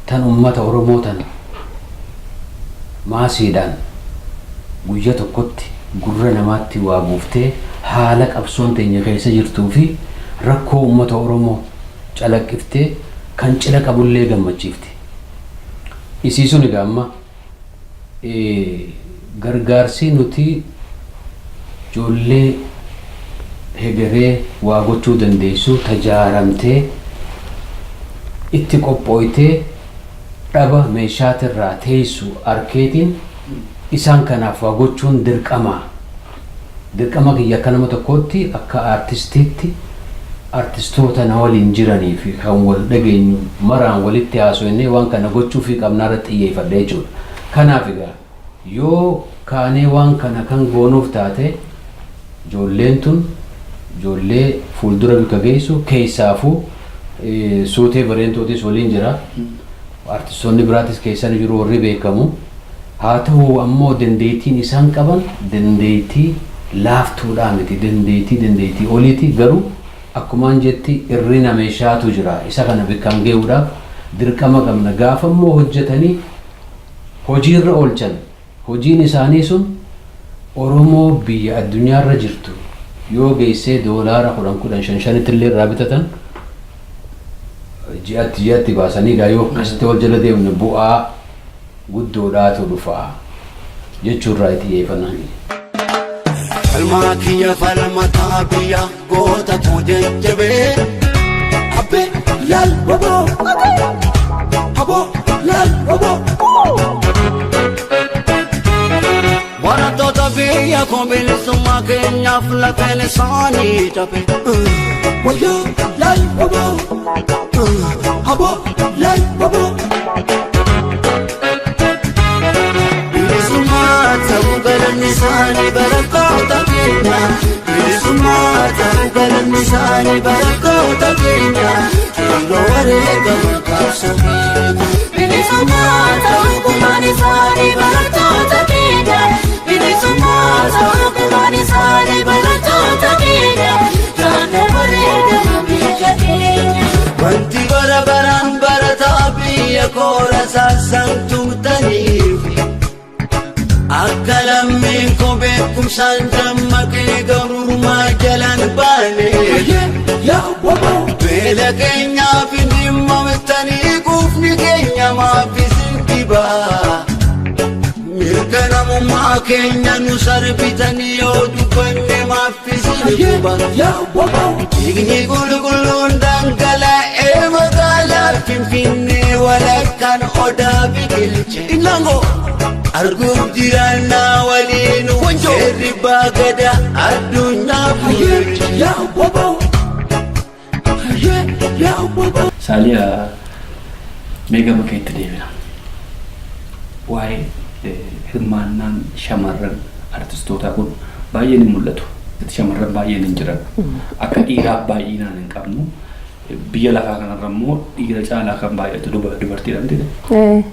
tan uummata Oromoo tana maasiidhaan guyyaa tokkotti gurra namaatti waa buuftee haala qabsoon teenya keessa jirtuu fi rakkoo uummata Oromoo calaqqiftee kan cila qabullee gammachiifti. Isii sun egaa amma gargaarsi nuti ijoollee hegeree waa gochuu dandeessu tajaaramtee itti qophooytee dhaba meeshaatirraa teessu arkeetiin isaan kanaaf waa gochuun dirqama kiyya akka nama tokkootti akka aartistiitti artistoota na waliin jiranii fi kan wal dhageenyu maraan walitti haasofnee waan kana gochuu fi qabnaarratti xiyyeeffadhe jechuudha. Kanaaf egaa yoo kaanee waan kana kan goonuuf taate ijoolleen tun ijoollee fuuldura bika geessu keessaafuu suutee bareentootis waliin jira. Artistoonni biraatis keessan jiru warri beekamu. Haa ta'u ammoo dandeettiin isaan qaban dandeettii laaftuudhaan miti dandeettii oliiti garuu akkumaan jetti irrina meeshaatu jira. Isa kana bikkaan ge'uudhaaf dirqama qabna. Gaafa immoo hojjetanii hojiirra oolchan hojiin isaanii sun Oromoo biyya addunyaarra jirtu yoo geessee doolaara 10,000 illee irraa bitatan ji'atti baasanii gaa yoo akkasitti wal jala deemne bu'aa guddoodhaatu dhufa jechuurraa xiyyeeffannaan. Almaakiyya falmataa biyya goota tuujjajjabee abbee laal boboo aboo laal boboo. Warattoota biyya koo bilisummaa keenyaaf lafeen isaanii cabe wayyoo laal boboo aboo laal boboo. Bilisummaa ta'uu galanni isaanii barattoota keenya. Bilisummaa ta'uu galanni isaanii barattoota keenya. Keelloo wareegama qabsoo keenya. Bilisummaa ta'uu gumaan isaanii barattoota keenya. Bilisummaa ta'uu gumaan isaanii barattoota keenya. Keelloo wareegama biyya keenya. Wanti bara baraan barataa biyya koora saasaan tumtaniif. Akka lammiin koo beekumsaan dammaqee gabrummaa jalaan baane beela keenyaaf dhimma murtanii quufni keenya maaffisin dhibaa mirga namummaa keenya nu sarbitanii yoo dubbanne maaffisin dhibaa dhiigni qulqulluun dhangala'ee magaalaa Finfinnee walakkaan odaa biqilche innangoo. Arguuf jiraannaa waliin seerri baagada addunyaa Saaliyaa meeqa bakka itti deemina. Waa'ee hirmaannaan shamarran artistootaa kun baay'ee ni mul'atu. Shamarran baay'een hin jiran. Akka dhiiraa baay'inaan hin qabnu. Biyya lafaa kanarra immoo dhiira caalaa kan baay'atu dubartiidhaan ta'e.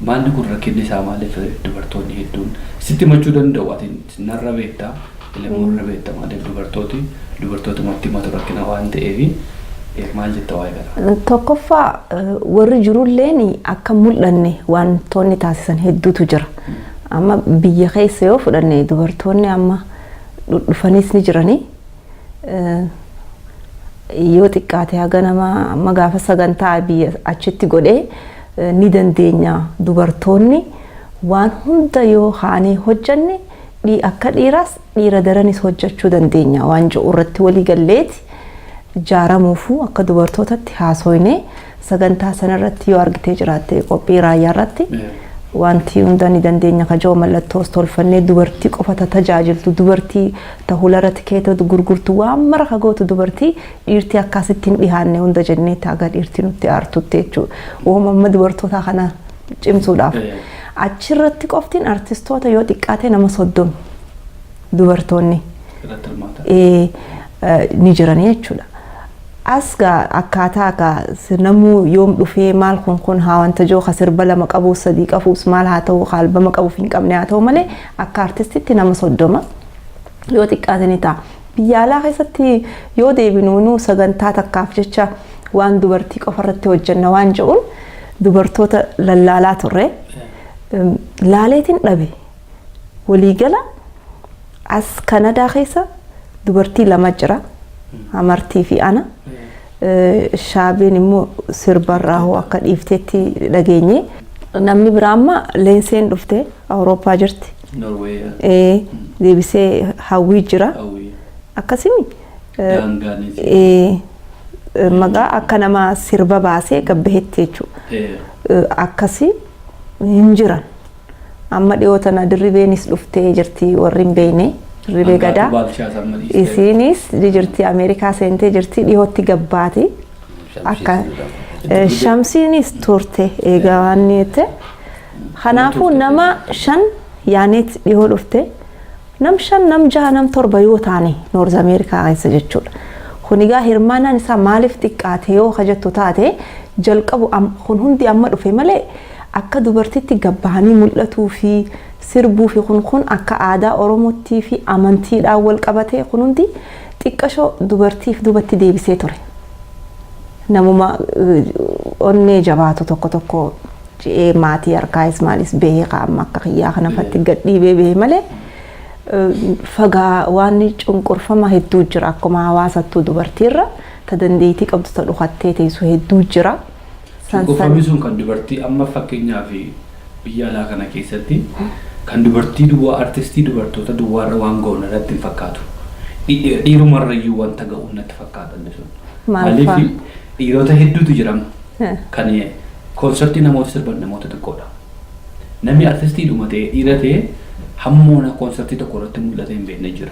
Maalli kun rakkinni isaa maaliif dubartoonni hedduun sitti machuu danda'u ati narra beektaa ilmoo irra beektaa maaliif dubartootumatti matu rakkina waan ta'eef maal jetta waa'ee kana. Tokkoffaa warri jirulleen akka mul'anne wantoonni taasisan hedduutu jira. Amma biyya keessa yoo fudhanne dubartoonni amma dhufanis ni jiranii. Yoo xiqqaate haga nama amma gaafa sagantaa biyya achitti godhee ni dandeenya dubartoonni waan hunda yoo haanii hojjanne akka dhiiraas dhiira daranis hojjechuu dandeenya waan jiru irratti walii galleeti jaaramuufu akka dubartootatti haasoyne sagantaa sanarratti yoo argitee jiraatte qophii raayyaa irratti wanti hunda ni dandeenya kajoo mallattoos tolfannee dubartii qofata tajaajiltu dubartii tahula tikeeta gurgurtu waan mara kagootu dubartii dhiirtii akkasittiin dhihaanne hunda jennee taagaa dhiirtii nutti aartutti jechuudha. Uumamma dubartoota kana cimsuudhaaf. Achirratti qoftiin artistoota yoo xiqqaate nama 30 dubartoonni ni jiranii jechuudha. Asga akkaataa akka namuu yoom dhufee maal kun haa wanta joo sirba lama qabu sadii qabuus maal haa ta'u albama qabuuf hin qabne haa ta'u malee akka artistitti nama 30 yoo xiqqaate ni ta'a. Biyya alaa keessatti yoo deebinu nu sagantaa takkaaf jecha waan dubartii qofarratti hojjenna waan jedhuun dubartoota lallaalaa turre laaleetiin dhabe waliigala as Kanadaa keessa dubartii 2 jira. Amartii fi ana shaabeen immoo sirbarraa hoo akka dhiifteetti dhageenye namni biraa amma leenseen dhufte Awurooppaa jirti. Deebisee hawwii jira akkasimi maqaa akka nama sirba baasee gabbahetti jechuudha akkasi hin jiran amma dhiyootana dirribeenis dhuftee jirti warri hin beekne Dirribee Gadaa. Isinis jirti Ameerikaa seentee jirti dhihootti gabbaati. Akka Shamsiinis turte egaa waan jette. Kanaafuu nama 5 yaaneet dhihoo dhufte. Nam 5 nam 6 nam 7 yoo taane Noorz Ameerikaa keessa jechuudha. Kunigaa hirmaannaan isaa maaliif xiqqaate yoo hajattu taate jalqabu kun hundi amma dhufe malee akka dubartiitti gabbahanii mul'atuu fi sirbuu fi kun akka aadaa Oromootti fi amantiidhaan wal qabate kun hundi xiqqashoo dubartiif dubatti deebisee ture. Namuma onnee jabaatu tokko je'ee maatii harkaa Ismaalis beekaa amma akka xiyyaa kana fatti gadhiibee bahee malee fagaa waan cunqurfama hedduu jira akkuma hawaasattuu dubartiirra ta dandeettii qabdu ta dhukattee teessu hedduu jira. Cunqurfamni sun kan dubartii amma fakkeenyaaf biyya alaa kana keessatti kan dubartii duwwaa artistii dubartoota duwwaarra waan ga'uun irratti hin fakkaatu. Dhiirumarrayyuu wanta ga'uun natti fakkaatan sun. Maaliif dhiirota hedduutu jiramu kan konsertii namoota sirban namoota xiqqoodha. Namni artistii dhuma ta'e dhiira ta'e hammoona konsertii tokko irratti mul'ate hin beekne jira.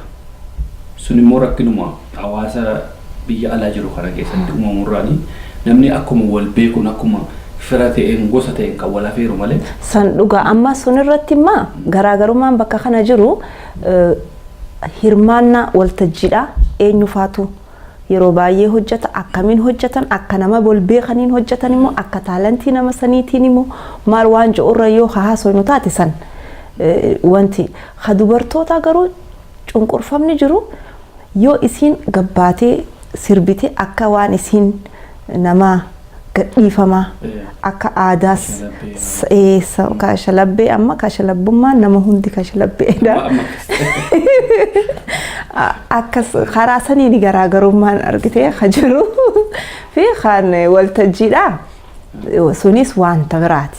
Sun immoo rakkinuma hawaasa biyya alaa jiru kana keessatti uumamurraanii namni akkuma wal beekuun akkuma fira ta'een gosa ta'een kan wal afeeru malee. San dhugaa amma sun irratti immoo garaagarummaan bakka kana jiru hirmaannaa waltajjiidha eenyufaatu yeroo baay'ee hojjeta akkamiin hojjetan akka nama wal beekaniin hojjetan immoo akka taalantii nama saniitiin immoo maal waan jo'urra yoo haasofnu taate san wanti ha dubartoota garuu cunqurfamni jiru yoo isiin gabbaatee sirbite akka waan isiin nama gadhiifamaa akka aadaas kashalabbee amma kashalabbummaan nama hundi kashalabbeedha. Akka karaa saniin garaagarummaan argitee ha jiru fi kan waltajjiidha sunis wanta biraati.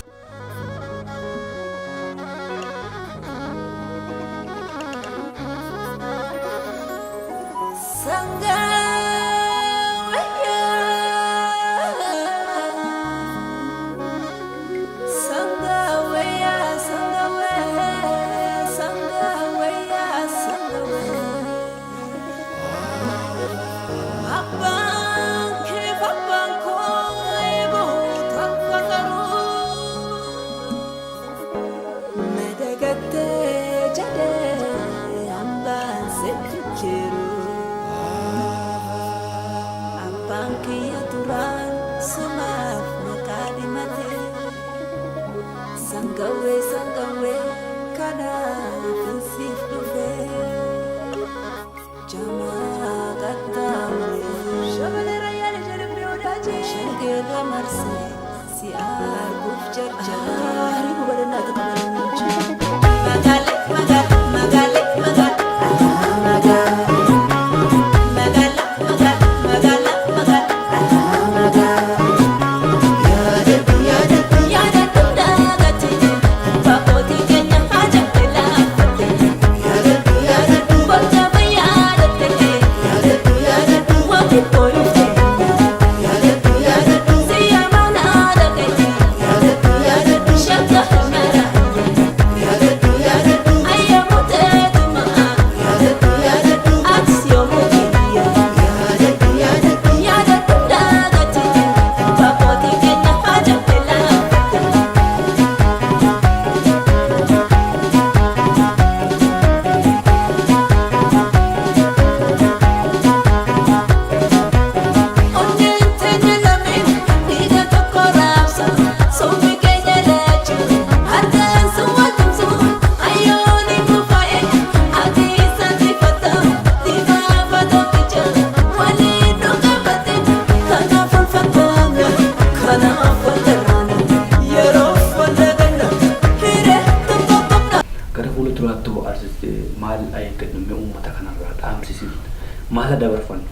Maala dabarfannu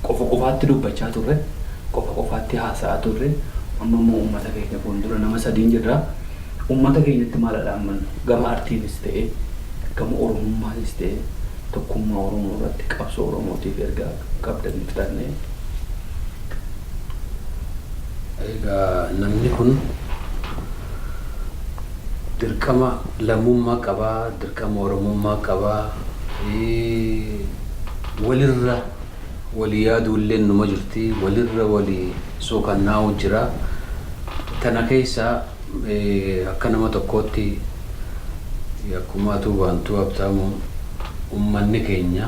qofaatti dubbachaa turre qofaatti haasa'aa turre amma immoo uummata keenya fuuldura nama sadiin jirra. Uummata keenyatti maal dhaammannu gama artiinis ta'e gama oromummaanis ta'e tokkummaa oromoo irratti qabsoo oromootiif ergaa qabdan fitannee. Egaa namni kun dirqama lammummaa qabaa, dirqama oromummaa qabaa, walirra walii yaadullee numa jirti, walirra walii sookannaa'u jira. Tana keessa akka nama tokkootti akkumaatu waantu abtaamu ummanni keenya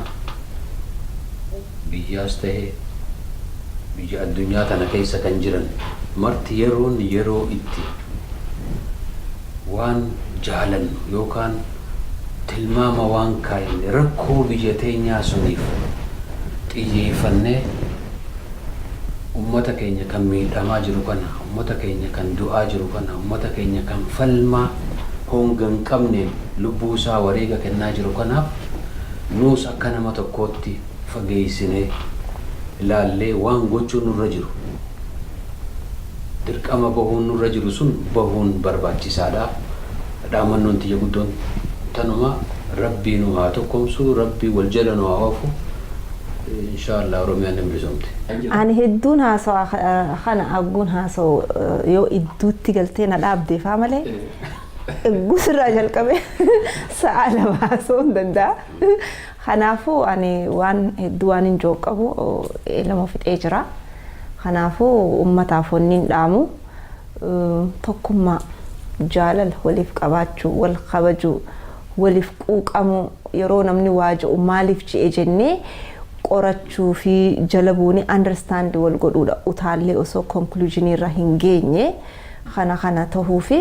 biyyaas ta'e biyya addunyaa tana keessa kan jiran marti yeroo itti waan jaalannu yookaan tilmaama waan kaayne rakkoo biyya teenyaa suniif xiyyeeffannee ummata keenya kan miidhamaa jiru kana, ummata keenya kan du'aa jiru kana, ummata keenya kan falmaa honga hin qabneen lubbuu isaa wareega kennaa jiru kanaaf nuus akka nama tokkootti fageessinee ilaallee waan gochuun nurra jiru dirqama bahuun nurra jiru sun bahuun barbaachisaadha. Dhaamannoon tiyya guddoon tanuma rabbii nu haa tokkomsu, rabbii wal jala nu haa oofu. Inshallah Oromiyaan ni bilisomte. Ani hedduun haasawaa kana agguun haasawaa yoo idduutti galtee na dhaabdee faa malee gusirraa jalqabee sa'a lama haasawuu hin danda'a. Kanaafuu ani waan hedduu waan hin jooqqabu lama fixee jira. Kanaafuu uummataaf wanni hin dhaamu tokkummaa jaalala waliif qabaachuu, wal kabajuu, waliif quuqamuu yeroo namni waa jedhu maaliif je'e jennee qorachuu fi jala buunee understand wal godhuudha. Utaallee osoo conclusion irra hin geenye kana tahuu fi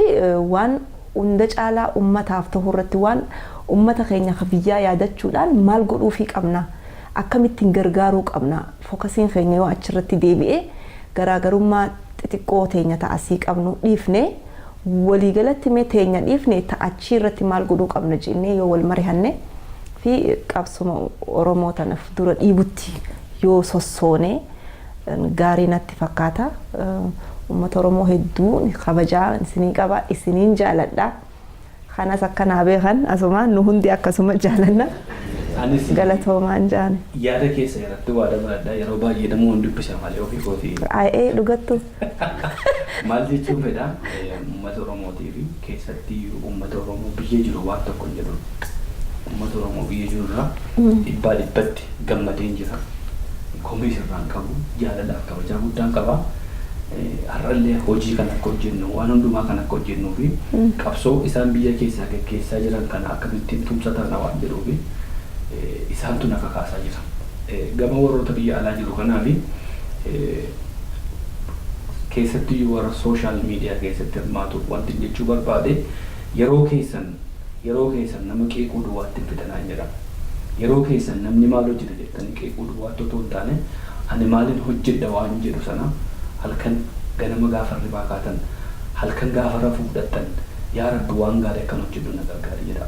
waan hunda caalaa ummataaf tahuu irratti waan ummata keenya biyyaa yaadachuudhaan maal godhuu fi qabna, akkamittiin gargaaruu qabna. Fookasiin keenya yoo achirratti deebi'ee garaagarummaa xixiqqoo teenya ta'asii qabnu dhiifne waliigalatti mee teenya dhiifne ta'achii irratti maal godhuu qabna jennee yoo wal mari'anne fi qabsuma Oromoo tanaaf dura dhiibutti yoo sossoone gaarii natti fakkaata. Uummata Oromoo hedduu kabajaa isinii qaba, isiniin jaaladha. Kanas akkanaa beekan asumaan nu hundi akkasuma jaalanna. Galatoomaan jaane. Yaada keessa irratti waa dabaladha. Yeroo baay'ee namuu hundi dubbisa malee ofii kootii. Aayee dhugattu. Maal jechuun fedha uummata Oromootii fi keessatti uummata Oromoo biyya jiru waan tokko hin jedhu. Uummata Oromoo biyya jiru irraa dhibbaa dhibbatti gammadee jira. Komii sirraan qabu, jaalalaaf kabajaa guddaan qaba. Har'allee hojii kan akka hojjennu, waan hundumaa kan akka hojjennuu fi qabsoo isaan biyya keessaa gaggeessaa jiran kana akkamittiin tumsatan waan jedhuufi isaantu naka kaasaa jira. Gama warroota biyya alaa jiru kanaaf keessatti warra sooshaal miidiyaa keessatti hirmaatu wanti jechuu barbaade yeroo keessan nama qeequu duwwaatti fidanaa jedha. Yeroo keessan namni maal hojjeta jettanii qeequu duwwaatti otoo hin taane ani maalin hojjedha waan jedhu sana halkan ganama gaafa ribaa kaatan, halkan gaafa rafuu fudhattan yaa Rabbi waan gaarii akkan hojjedhu na gargaari jedha.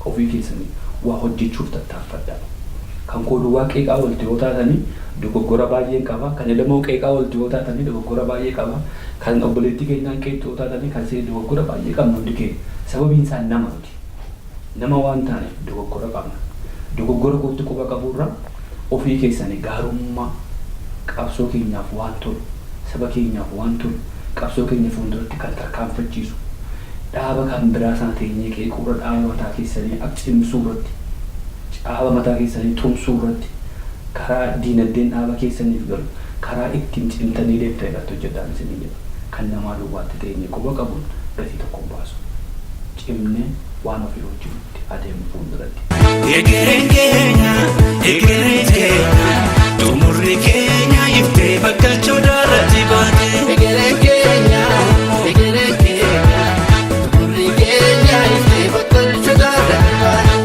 Ofii keessanii waa hojjechuuf tattaaffadha. Kan koo duwwaa qeeqaa walti yoo taatanii dogoggora baay'een qaba. Kan ilmoo qeeqaa walti yoo taatanii dogoggora baay'ee qaba. Kan obboleettii keenyaan qeeqxu yoo taatanii kan see dogoggora baay'ee qabna hundi keenya. Sababiin isaa nama nuti. Nama waan taaneef dogoggora qabna. Dogoggora kootti quba qaburra ofii keessanii gaarummaa qabsoo keenyaaf waan tolu, saba keenyaaf waan tolu, qabsoo keenya fuulduratti kan tarkaanfachiisu. Dhaaba kan biraa sana teenyee qeequurra dhaaba mataa keessanii cimsuu irratti, dhaaba mataa keessanii tumsuu irratti, karaa diinagdeen dhaaba keessaniif galu, karaa ittiin cimtanii deemtee irratti hojjetaan isinii jedha. Kan namaa duwwaatti teenyee quba qabuun gatii tokko baasu. Cimnee waan ofii hojjetutti adeemu fuulduratti. Egereen keenya, xumurri keenya iftee bakkalchoo daarratti baate. Egereen keenya, xumurri keenya iftee bakkalchoo daarratti baate.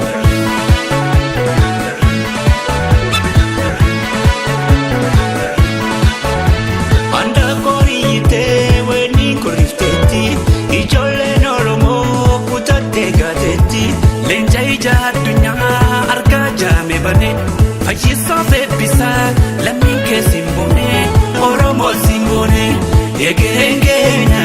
Anda koriitee weenii kurifteetti, ijoolleen Oromoo kutattee gaateetti, leenca ija addunyaa argaa jaame banee. Fayyisaaf eebbisaa lammiin keessi hin boone Oromoo si boone. Egereen keenya,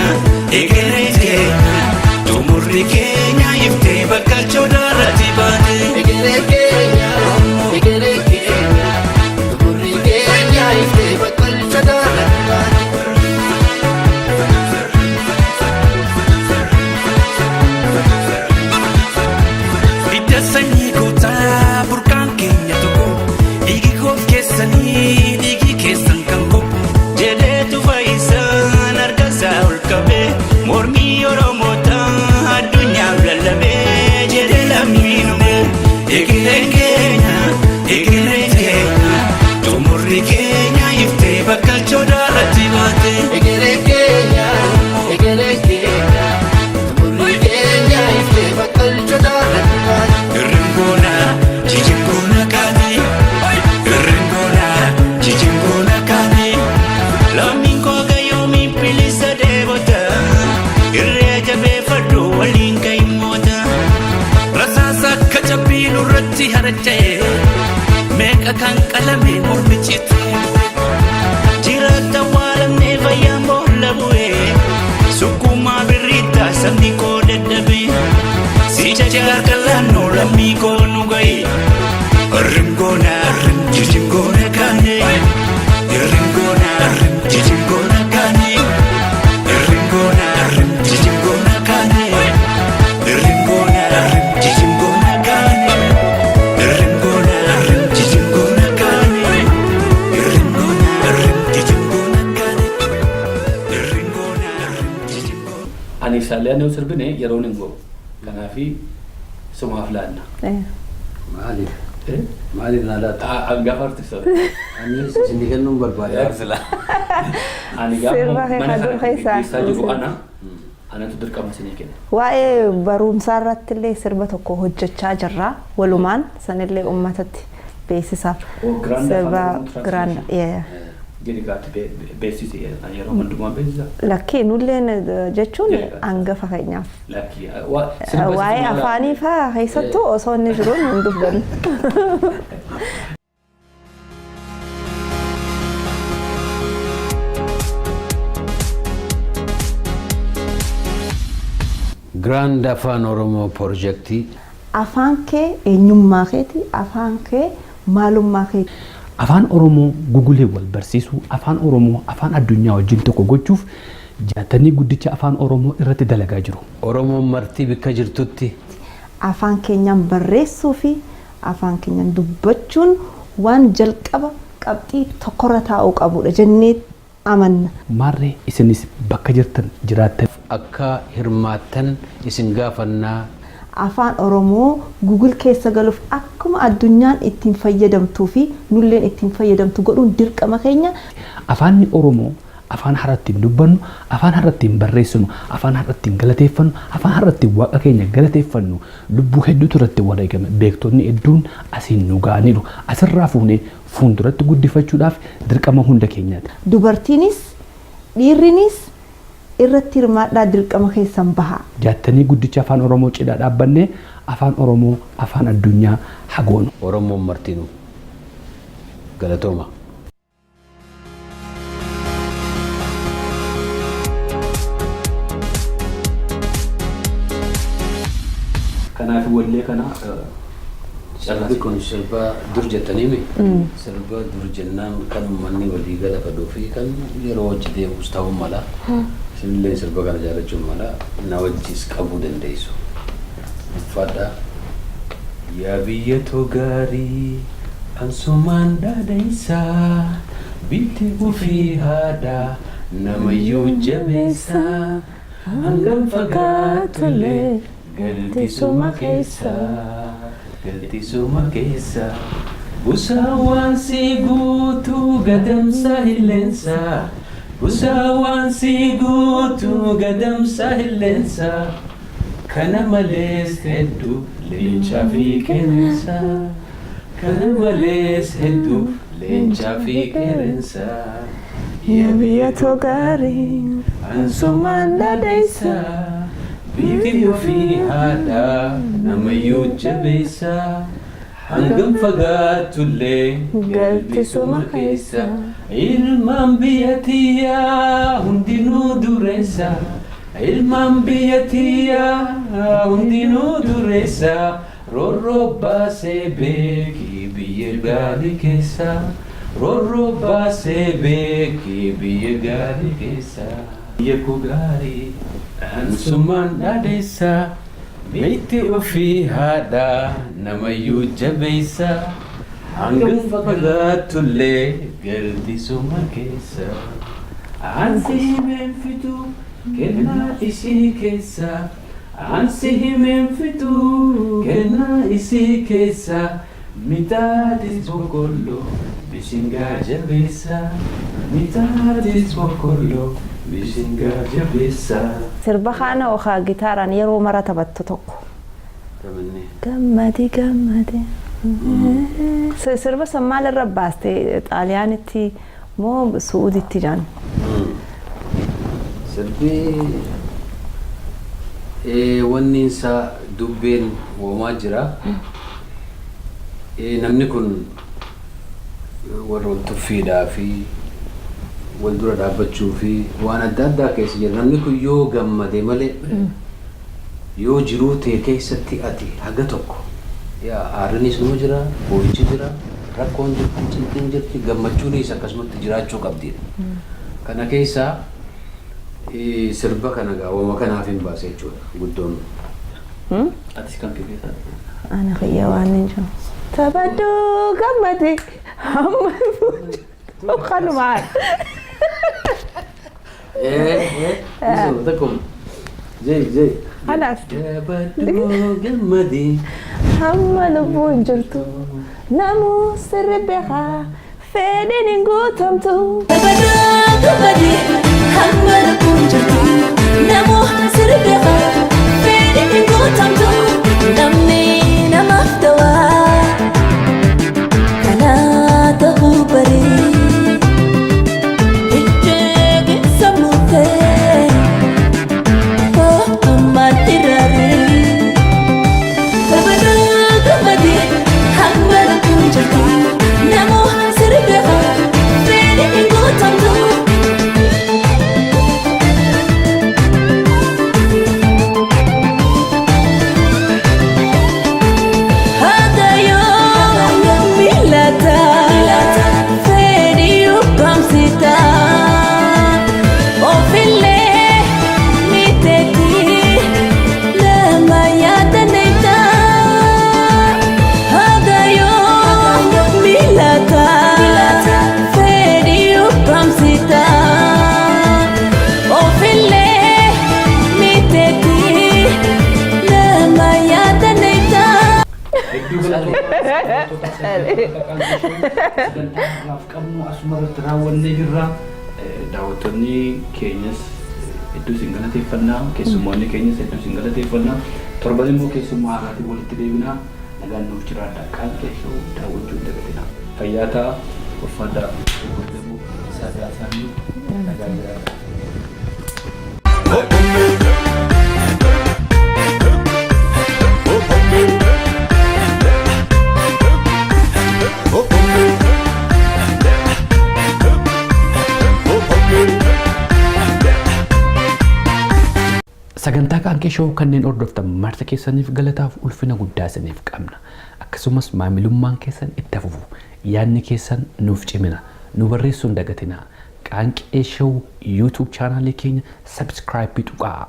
xumurri keenya iftee bakkalchoo daarratti baate. Egereen keenya, xumurri keenya iftee bakkalchoo daarratti baate. sanyii gootaa burqaan keenya tokko dhiigi koof keessanii dhiigi keessan kan kophu jedheetu fayyisaan harkasaa ol qabee mormii Oromoota addunyaaf lallabee jedhee lammiin umee egereen keenya xumurri keenya iftee bakka chodaarratti baate egereen keenya xumurri keenya iftee bakka chodaarratti baate irringoona jijingoona kaane irringoona jijingoona kaane lammiin koo gayyoomiin bilisa deebota irree jabeeffadhu waliin ka'immoota rasaasa akka cabbii nurratti haracha'e meeqa kan qalame mormichitu jiraata waalamnee fayyaan boolla bu'ee sukkumaa birriitta sabni koo dadhabe si jajaar qalaannoo lammii koo nu ga'e irringoona jijingoona kaane irringoona jijingoona kaane irringoona jijingoona kaane irringoona jijingoona kaane irringoona jijingoona kaane irringoona jijingoona kaane irringoona jijingoona. Ani saalaan yoo sirbine yeroon hin ga'u. Kanaafi sumaaf laanna. Maaliif na laata? Hangafa artista. Ani isin kennuun barbaade arsila. Ani Sirba gaafa mana kana keessaa keessaa jiru anatu dirqama isinii kenna. Waa'ee barumsaa irratti illee sirba tokko hojjechaa jirra. Walumaan sanillee uummatatti beeksisaaf. Sirba giraanda. Jedhi gaatti beeksisi yeroo hundumaa beeksisa. Lakkii nulleen jechuun hangafa keenyaaf. Lakkii Waa'ee afaanii fa'aa keessattuu osoo inni jiruun hin dubbannu. Grand Afaan Oromoo Projectii. Afaan kee eenyummaa keeti, afaan kee maalummaa keeti. Afaan Oromoo gugulee wal barsiisuu, afaan Oromoo afaan addunyaa wajjin tokko gochuuf jaatanii guddicha afaan Oromoo irratti dalagaa jiru. Oromoon martii bakka jirtutti. Afaan keenyaan barreessuu fi afaan keenyaan dubbachuun waan jalqaba qabxii tokkorra taa'uu qabudha jennee amanna. Maarree isinis bakka jirtan jiraattan. Akka hirmaattan isin gaafannaa. Afaan Oromoo Google keessa galuuf akkuma addunyaan ittiin fayyadamtuu fi nulleen ittiin fayyadamtu godhuun dirqama keenya. Afaanni Oromoo afaan har'attiin dubbannu, afaan har'attiin barreessinu, afaan har'attiin galateeffannu, afaan har'attiin waaqa keenya galateeffannu lubbuu hedduutu irratti wareegame. Beektonni hedduun asiin nu ga'aniiru. Asirraa fuunee fuulduratti guddifachuudhaaf dirqama hunda keenyaati. Dubartiinis dhiirrinis irratti hirmaadhaa dirqama keessan bahaa. Jaatanii guddicha afaan Oromoo cidhaa dhaabbannee afaan Oromoo afaan addunyaa hagoonu. Oromoon martinuu galatooma. Kanaaf wallee kana Sirbi kun sirba dur jettaniimi. Sirba dur jennaan kan uummanni walii gala faduu fi kan yeroo hojii deemus ta'uu mala. Isinillee sirba kana jaalachuun mala na wajjis qabuu dandeessu. Uffadha. Yaa biyya too gaarii ansumaan dhaadheessaa bitti ofii haadha namayyuu jabeessaa hangam fagaatullee galtisuma keessaa. Galtisuma keessa busawaan si guutuu gadamsa hilleensa busawaan si guutuu gadamsa hilleensa kana malees hedduu leencaa fi qeensa kana malees hedduu leencaa fi qeensa yaa biyya too gaarii ansumaan dhaadheessaa biitii ofii haadha namayyuu jabeessaa hangam fagaatullee galtisuma keessa ilmaan biyyattiyaa hundinuu dureessa ilmaan biyyattiyaa hundinuu dureessa roorroo baasee beekii biyya gaarii keessa roorroo baasee beekii biyya gaarii keessa biyya koo gaarii ansumaan dhaadheessaa Meetti ofii haadha namayyuu jabeessa hanga fagaatullee galdisuma keessa. Ansi himeenfitu kennaa isii keessa. Ansi himeenfitu kennaa isii keessa. Mitaatis boqqolloo bishingaa jabeessa. Mitaatis boqqolloo bishingaa jabeessa. Sirba kana okaa gitaaraan yeroo mara taphattu tokko. Gammadi gammadi. Sirba san maalirra baaste xaaliyaanitti moo suuditti jaan? Sirbi wanni isaa dubbeen uumaa jira. Namni kun warra wal tuffiidhaa fi wal dura dhaabbachuu fi waan adda addaa keessa jira. Namni kun yoo gammade malee yoo jiruu ta'e keessatti ati haga tokko aarrinis nuu jira, boo'ichi jira, rakkoon jirti, cinqiin jirti, gammachuunis akkasumatti jiraachuu qabdi. Kana keessaa sirba kana gaawwama kanaaf hin baase jechuudha guddoon. Atis kan keessaa? Ana xiyyaa waan hin jiru. Taphadhu gammade hamma kanumaan. Takum. Jai. Alas. Taphadhu gammade Hamma lubbuun jirtu namuu sirri beekaa fedhiin hin guutamtu. Taphadhu gammade hamma lubbuun jirtu namuu sirri beekaa fedhiin hin guutamtu. Namni namaaf dawaa kana ta'uu baree ijjeegi sammutee ammaan irraaree. Taphadhu gammade hamma lubbuun jirtu namuu sirri beekaa fedhiin hin guutamtu. Sagantaaf qabnu asumarratti raawwannee jirra. Daawwattoonni keenyas hedduu isin galateeffannaa, keessummoonni keenyas hedduu isin galateeffannaa. Torban immoo keessummaa haaraatiin walitti deebinaa. Nagaan nuuf jiraadha. Qaanqee shoo daawwachuu hin dagatinaa. Fayyaa ta'a, ulfaadhaa, gurguddamuu, isaanii nagaan jiraadha. Sagantaa Qaanqee Shoo kanneen hordoftan marsa keessaniif galataaf ulfina guddaa isiniif qabna. Akkasumas maamilummaan keessan itti fufu. Yaadni keessan nuuf cimina. Nu barreessuun dagatina. Qaanqee Shoo YouTube chaanaalii keenya subscribe tuqaa.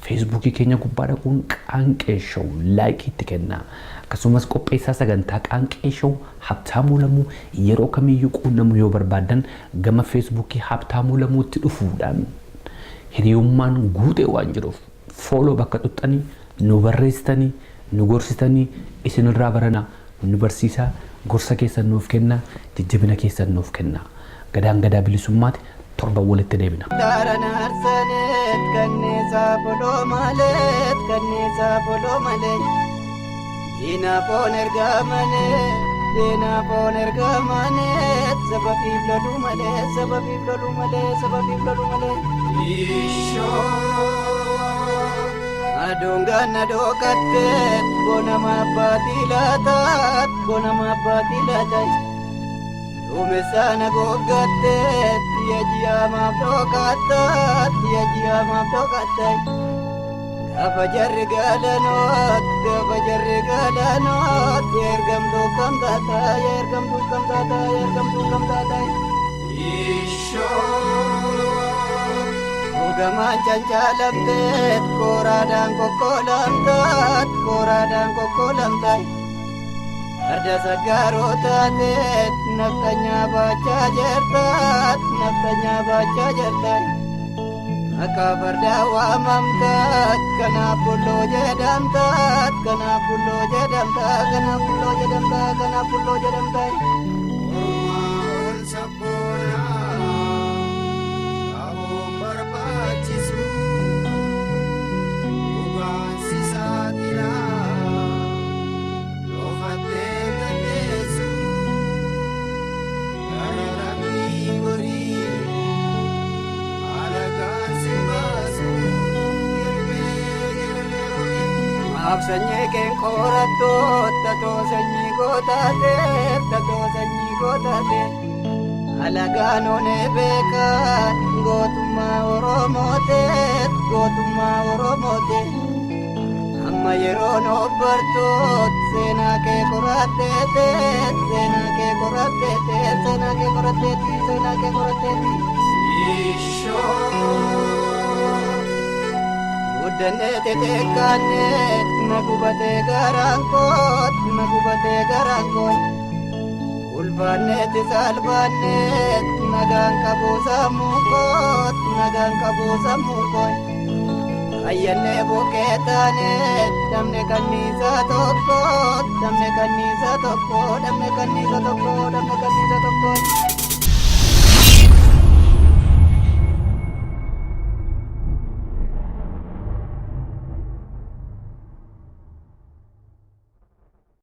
Facebook keenya gubbaa dhaquun Qaanqee Shoo like itti kenna. Akkasumas qopheessaa sagantaa Qaanqee Shoo Habtaamuu Lamuu yeroo kamiyyuu quunnamuu yoo barbaadan gama Facebook Habtaamuu Lamuutti dhufuudhaan hiriyummaan guutee waan jiruuf follow bakka tuttanii nu barreessitanii nu gorsitanii isinirraa barana nu barsiisaa gorsa keessan nuuf kenna jajjabina keessan nuuf kenna gadaan gadaa bilisummaati torban walitti deebina. Daaranaarsaneet kanneesaa boloo malee Inaafoon ergaa malee sababiif loluu malee aduun ganna dhooqatteet bonama abbaatii laataa duumessaana googgatteet ji'aamaaf dhooqatta gaafa jarri galanoot ergamtuu kam taata Ugamaan cancaalamteet kooraadhaan kokkoolamtaat kokoraadhaan kokkolamtai arda saggaaroo taateet naftanyaa baachaa jirtaat naftanyaa baachaa jirtai akka fardaa waamamtaat kanaaf bulloo jedhamtaat kanaaf bulloo jedhamtaa kanaaf bulloo jedhamtaa kanaaf bulloo jedhamtai Ormaa'oon sabboonaa qabuun barbaachisu dhugaan si saaxilaa dhoofattee galmeessu gara lammii gorii alagaan si baasu maaf sanyii keen qorattoot tatoo sanyii gootaateef tatoo sanyii gootaateef alagaan onee beekaat gootummaa oromooteet gootummaa oromooteet amma yeroon obbartoot seenaa kee qoratteeteet seenaa kee qoratteeteet seenaa kee qoratteeti seenaa kee qoratteeti Uddannee teteekkaanneet na gubatee garaan koot na gubatee garaan koot ulfaanneet salphaanneet nagaan qabuu sammuu koot nagaan qabuu sammuu koot ayyannee bukkee taaneet damne kanniisa tokko damne kanniisa tokko damne kanniisa tokko damne kanniisa tokko